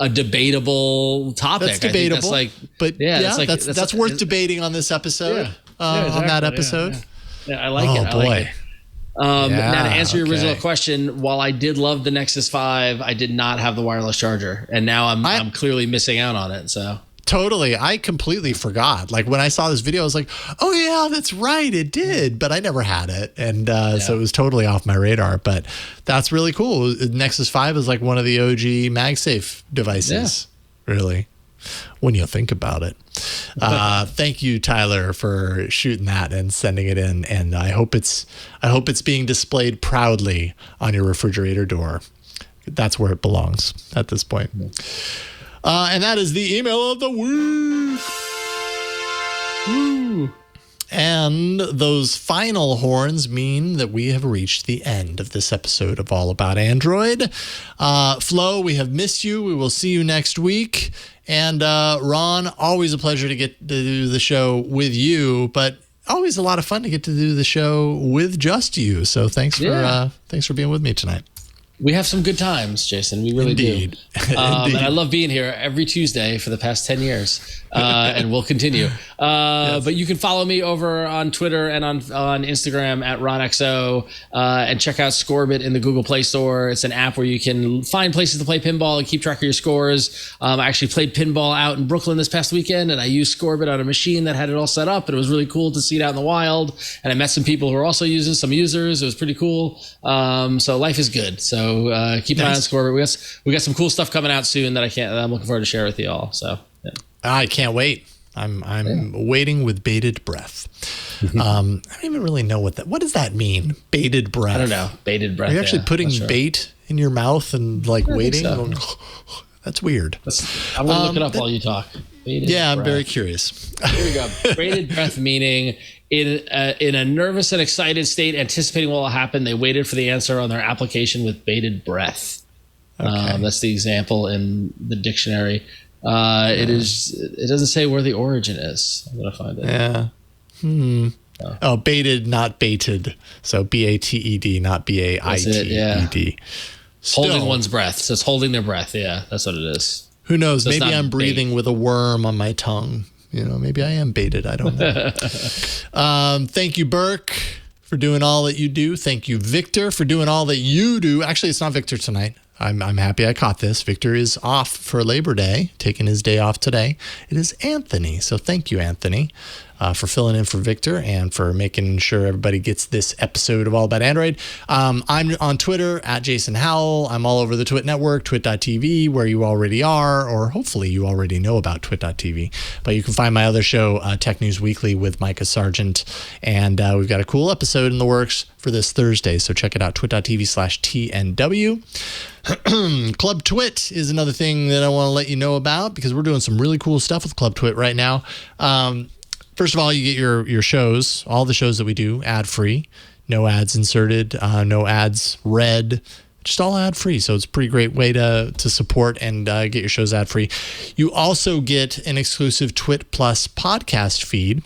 debatable topic. That's debatable. That's worth debating on this episode. On that episode. Yeah, I like it. I like it. Now to answer your original question, while I did love the Nexus 5, I did not have the wireless charger, and now I'm clearly missing out on it. So Totally. I completely forgot. Like when I saw this video, I was like, oh yeah, that's right. It did. But I never had it. And so it was totally off my radar. But that's really cool. Nexus 5 is like one of the OG MagSafe devices. Yeah. Really. When you think about it. Thank you, Tyler, for shooting that and sending it in. And I hope it's being displayed proudly on your refrigerator door. That's where it belongs at this point. And that is the email of the week. Woo. And those final horns mean that we have reached the end of this episode of All About Android. Flo, we have missed you. We will see you next week. And Ron, always a pleasure to get to do the show with you, but always a lot of fun to get to do the show with just you. So thanks for being with me tonight. We have some good times, Jason. We really do. Indeed. And I love being here every Tuesday for the past 10 years. And we'll continue. Yes. But you can follow me over on Twitter and on Instagram at RonXO, and check out Scorebit in the Google Play Store. It's an app where you can find places to play pinball and keep track of your scores. I actually played pinball out in Brooklyn this past weekend, and I used Scorebit on a machine that had it all set up, and it was really cool to see it out in the wild. And I met some people who are also using some users. It was pretty cool. So life is good. So keep an eye on Scorebit. We got some cool stuff coming out soon that I'm looking forward to share with you all. So yeah. I can't wait. I'm waiting with bated breath. I don't even really know what does that mean? Bated breath. I don't know. Bated breath. Are you actually putting bait in your mouth and like waiting? So. That's weird. I'm going to look it up while you talk. Bated breath. I'm very curious. Here we go. Bated breath meaning in a nervous and excited state, anticipating what will happen. They waited for the answer on their application with bated breath. Okay. That's the example in the dictionary. It doesn't say where the origin is. I'm gonna find it. Yeah. Oh, baited, not baited. So BATED, not BAITED. Yeah. Holding one's breath. So it's holding their breath. Yeah, that's what it is. Who knows? So maybe I'm breathing with a worm on my tongue. Maybe I am baited. I don't know. Thank you, Burke, for doing all that you do. Thank you, Victor, for doing all that you do. Actually, it's not Victor tonight. I'm happy I caught this. Victor is off for Labor Day, taking his day off today. It is Anthony. So thank you, Anthony, for filling in for Victor and for making sure everybody gets this episode of All About Android. I'm on Twitter at Jason Howell. I'm all over the TWiT network, twit.tv, where you already are, or hopefully you already know about twit.tv. But you can find my other show, Tech News Weekly with Micah Sargent. And we've got a cool episode in the works for this Thursday. So check it out, twit.tv/TNW. Club TWiT is another thing that I want to let you know about because we're doing some really cool stuff with Club TWiT right now. First of all, you get your shows, all the shows that we do, ad-free, no ads inserted, no ads read, just all ad-free. So it's a pretty great way to support and get your shows ad-free. You also get an exclusive TWiT Plus podcast feed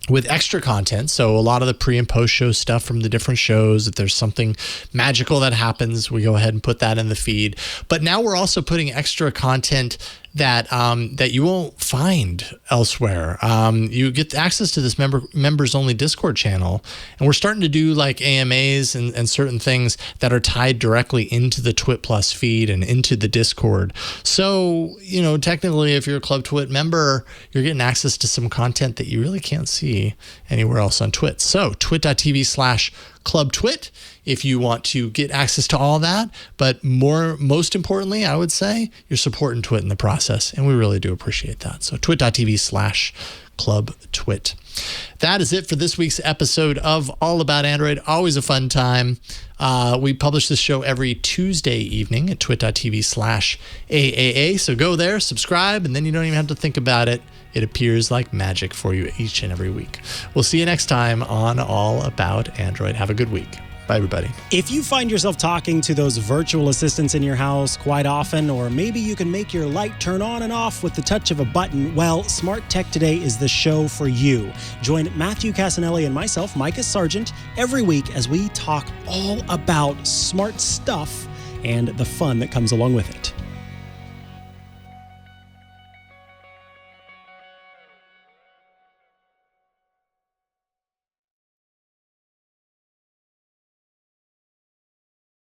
with extra content. So a lot of the pre and post show stuff from the different shows. If there's something magical that happens, we go ahead and put that in the feed. But now we're also putting extra content that you won't find elsewhere. You get access to this members only Discord channel, and we're starting to do like AMAs and certain things that are tied directly into the TWiT Plus feed and into the Discord. So, technically, if you're a Club TWiT member, you're getting access to some content that you really can't see anywhere else on TWiT. So, twit.tv/Club TWiT if you want to get access to all that. But most importantly, I would say you're supporting TWiT in the process, and we really do appreciate that. So twit.tv/Club TWiT. That is it for this week's episode of All About Android. Always a fun time. We publish this show every Tuesday evening at twit.tv/AAA. So go there, subscribe, and then you don't even have to think about it. It appears like magic for you each and every week. We'll see you next time on All About Android. Have a good week. Bye, everybody. If you find yourself talking to those virtual assistants in your house quite often, or maybe you can make your light turn on and off with the touch of a button, well, Smart Tech Today is the show for you. Join Matthew Casanelli and myself, Micah Sargent, every week as we talk all about smart stuff and the fun that comes along with it.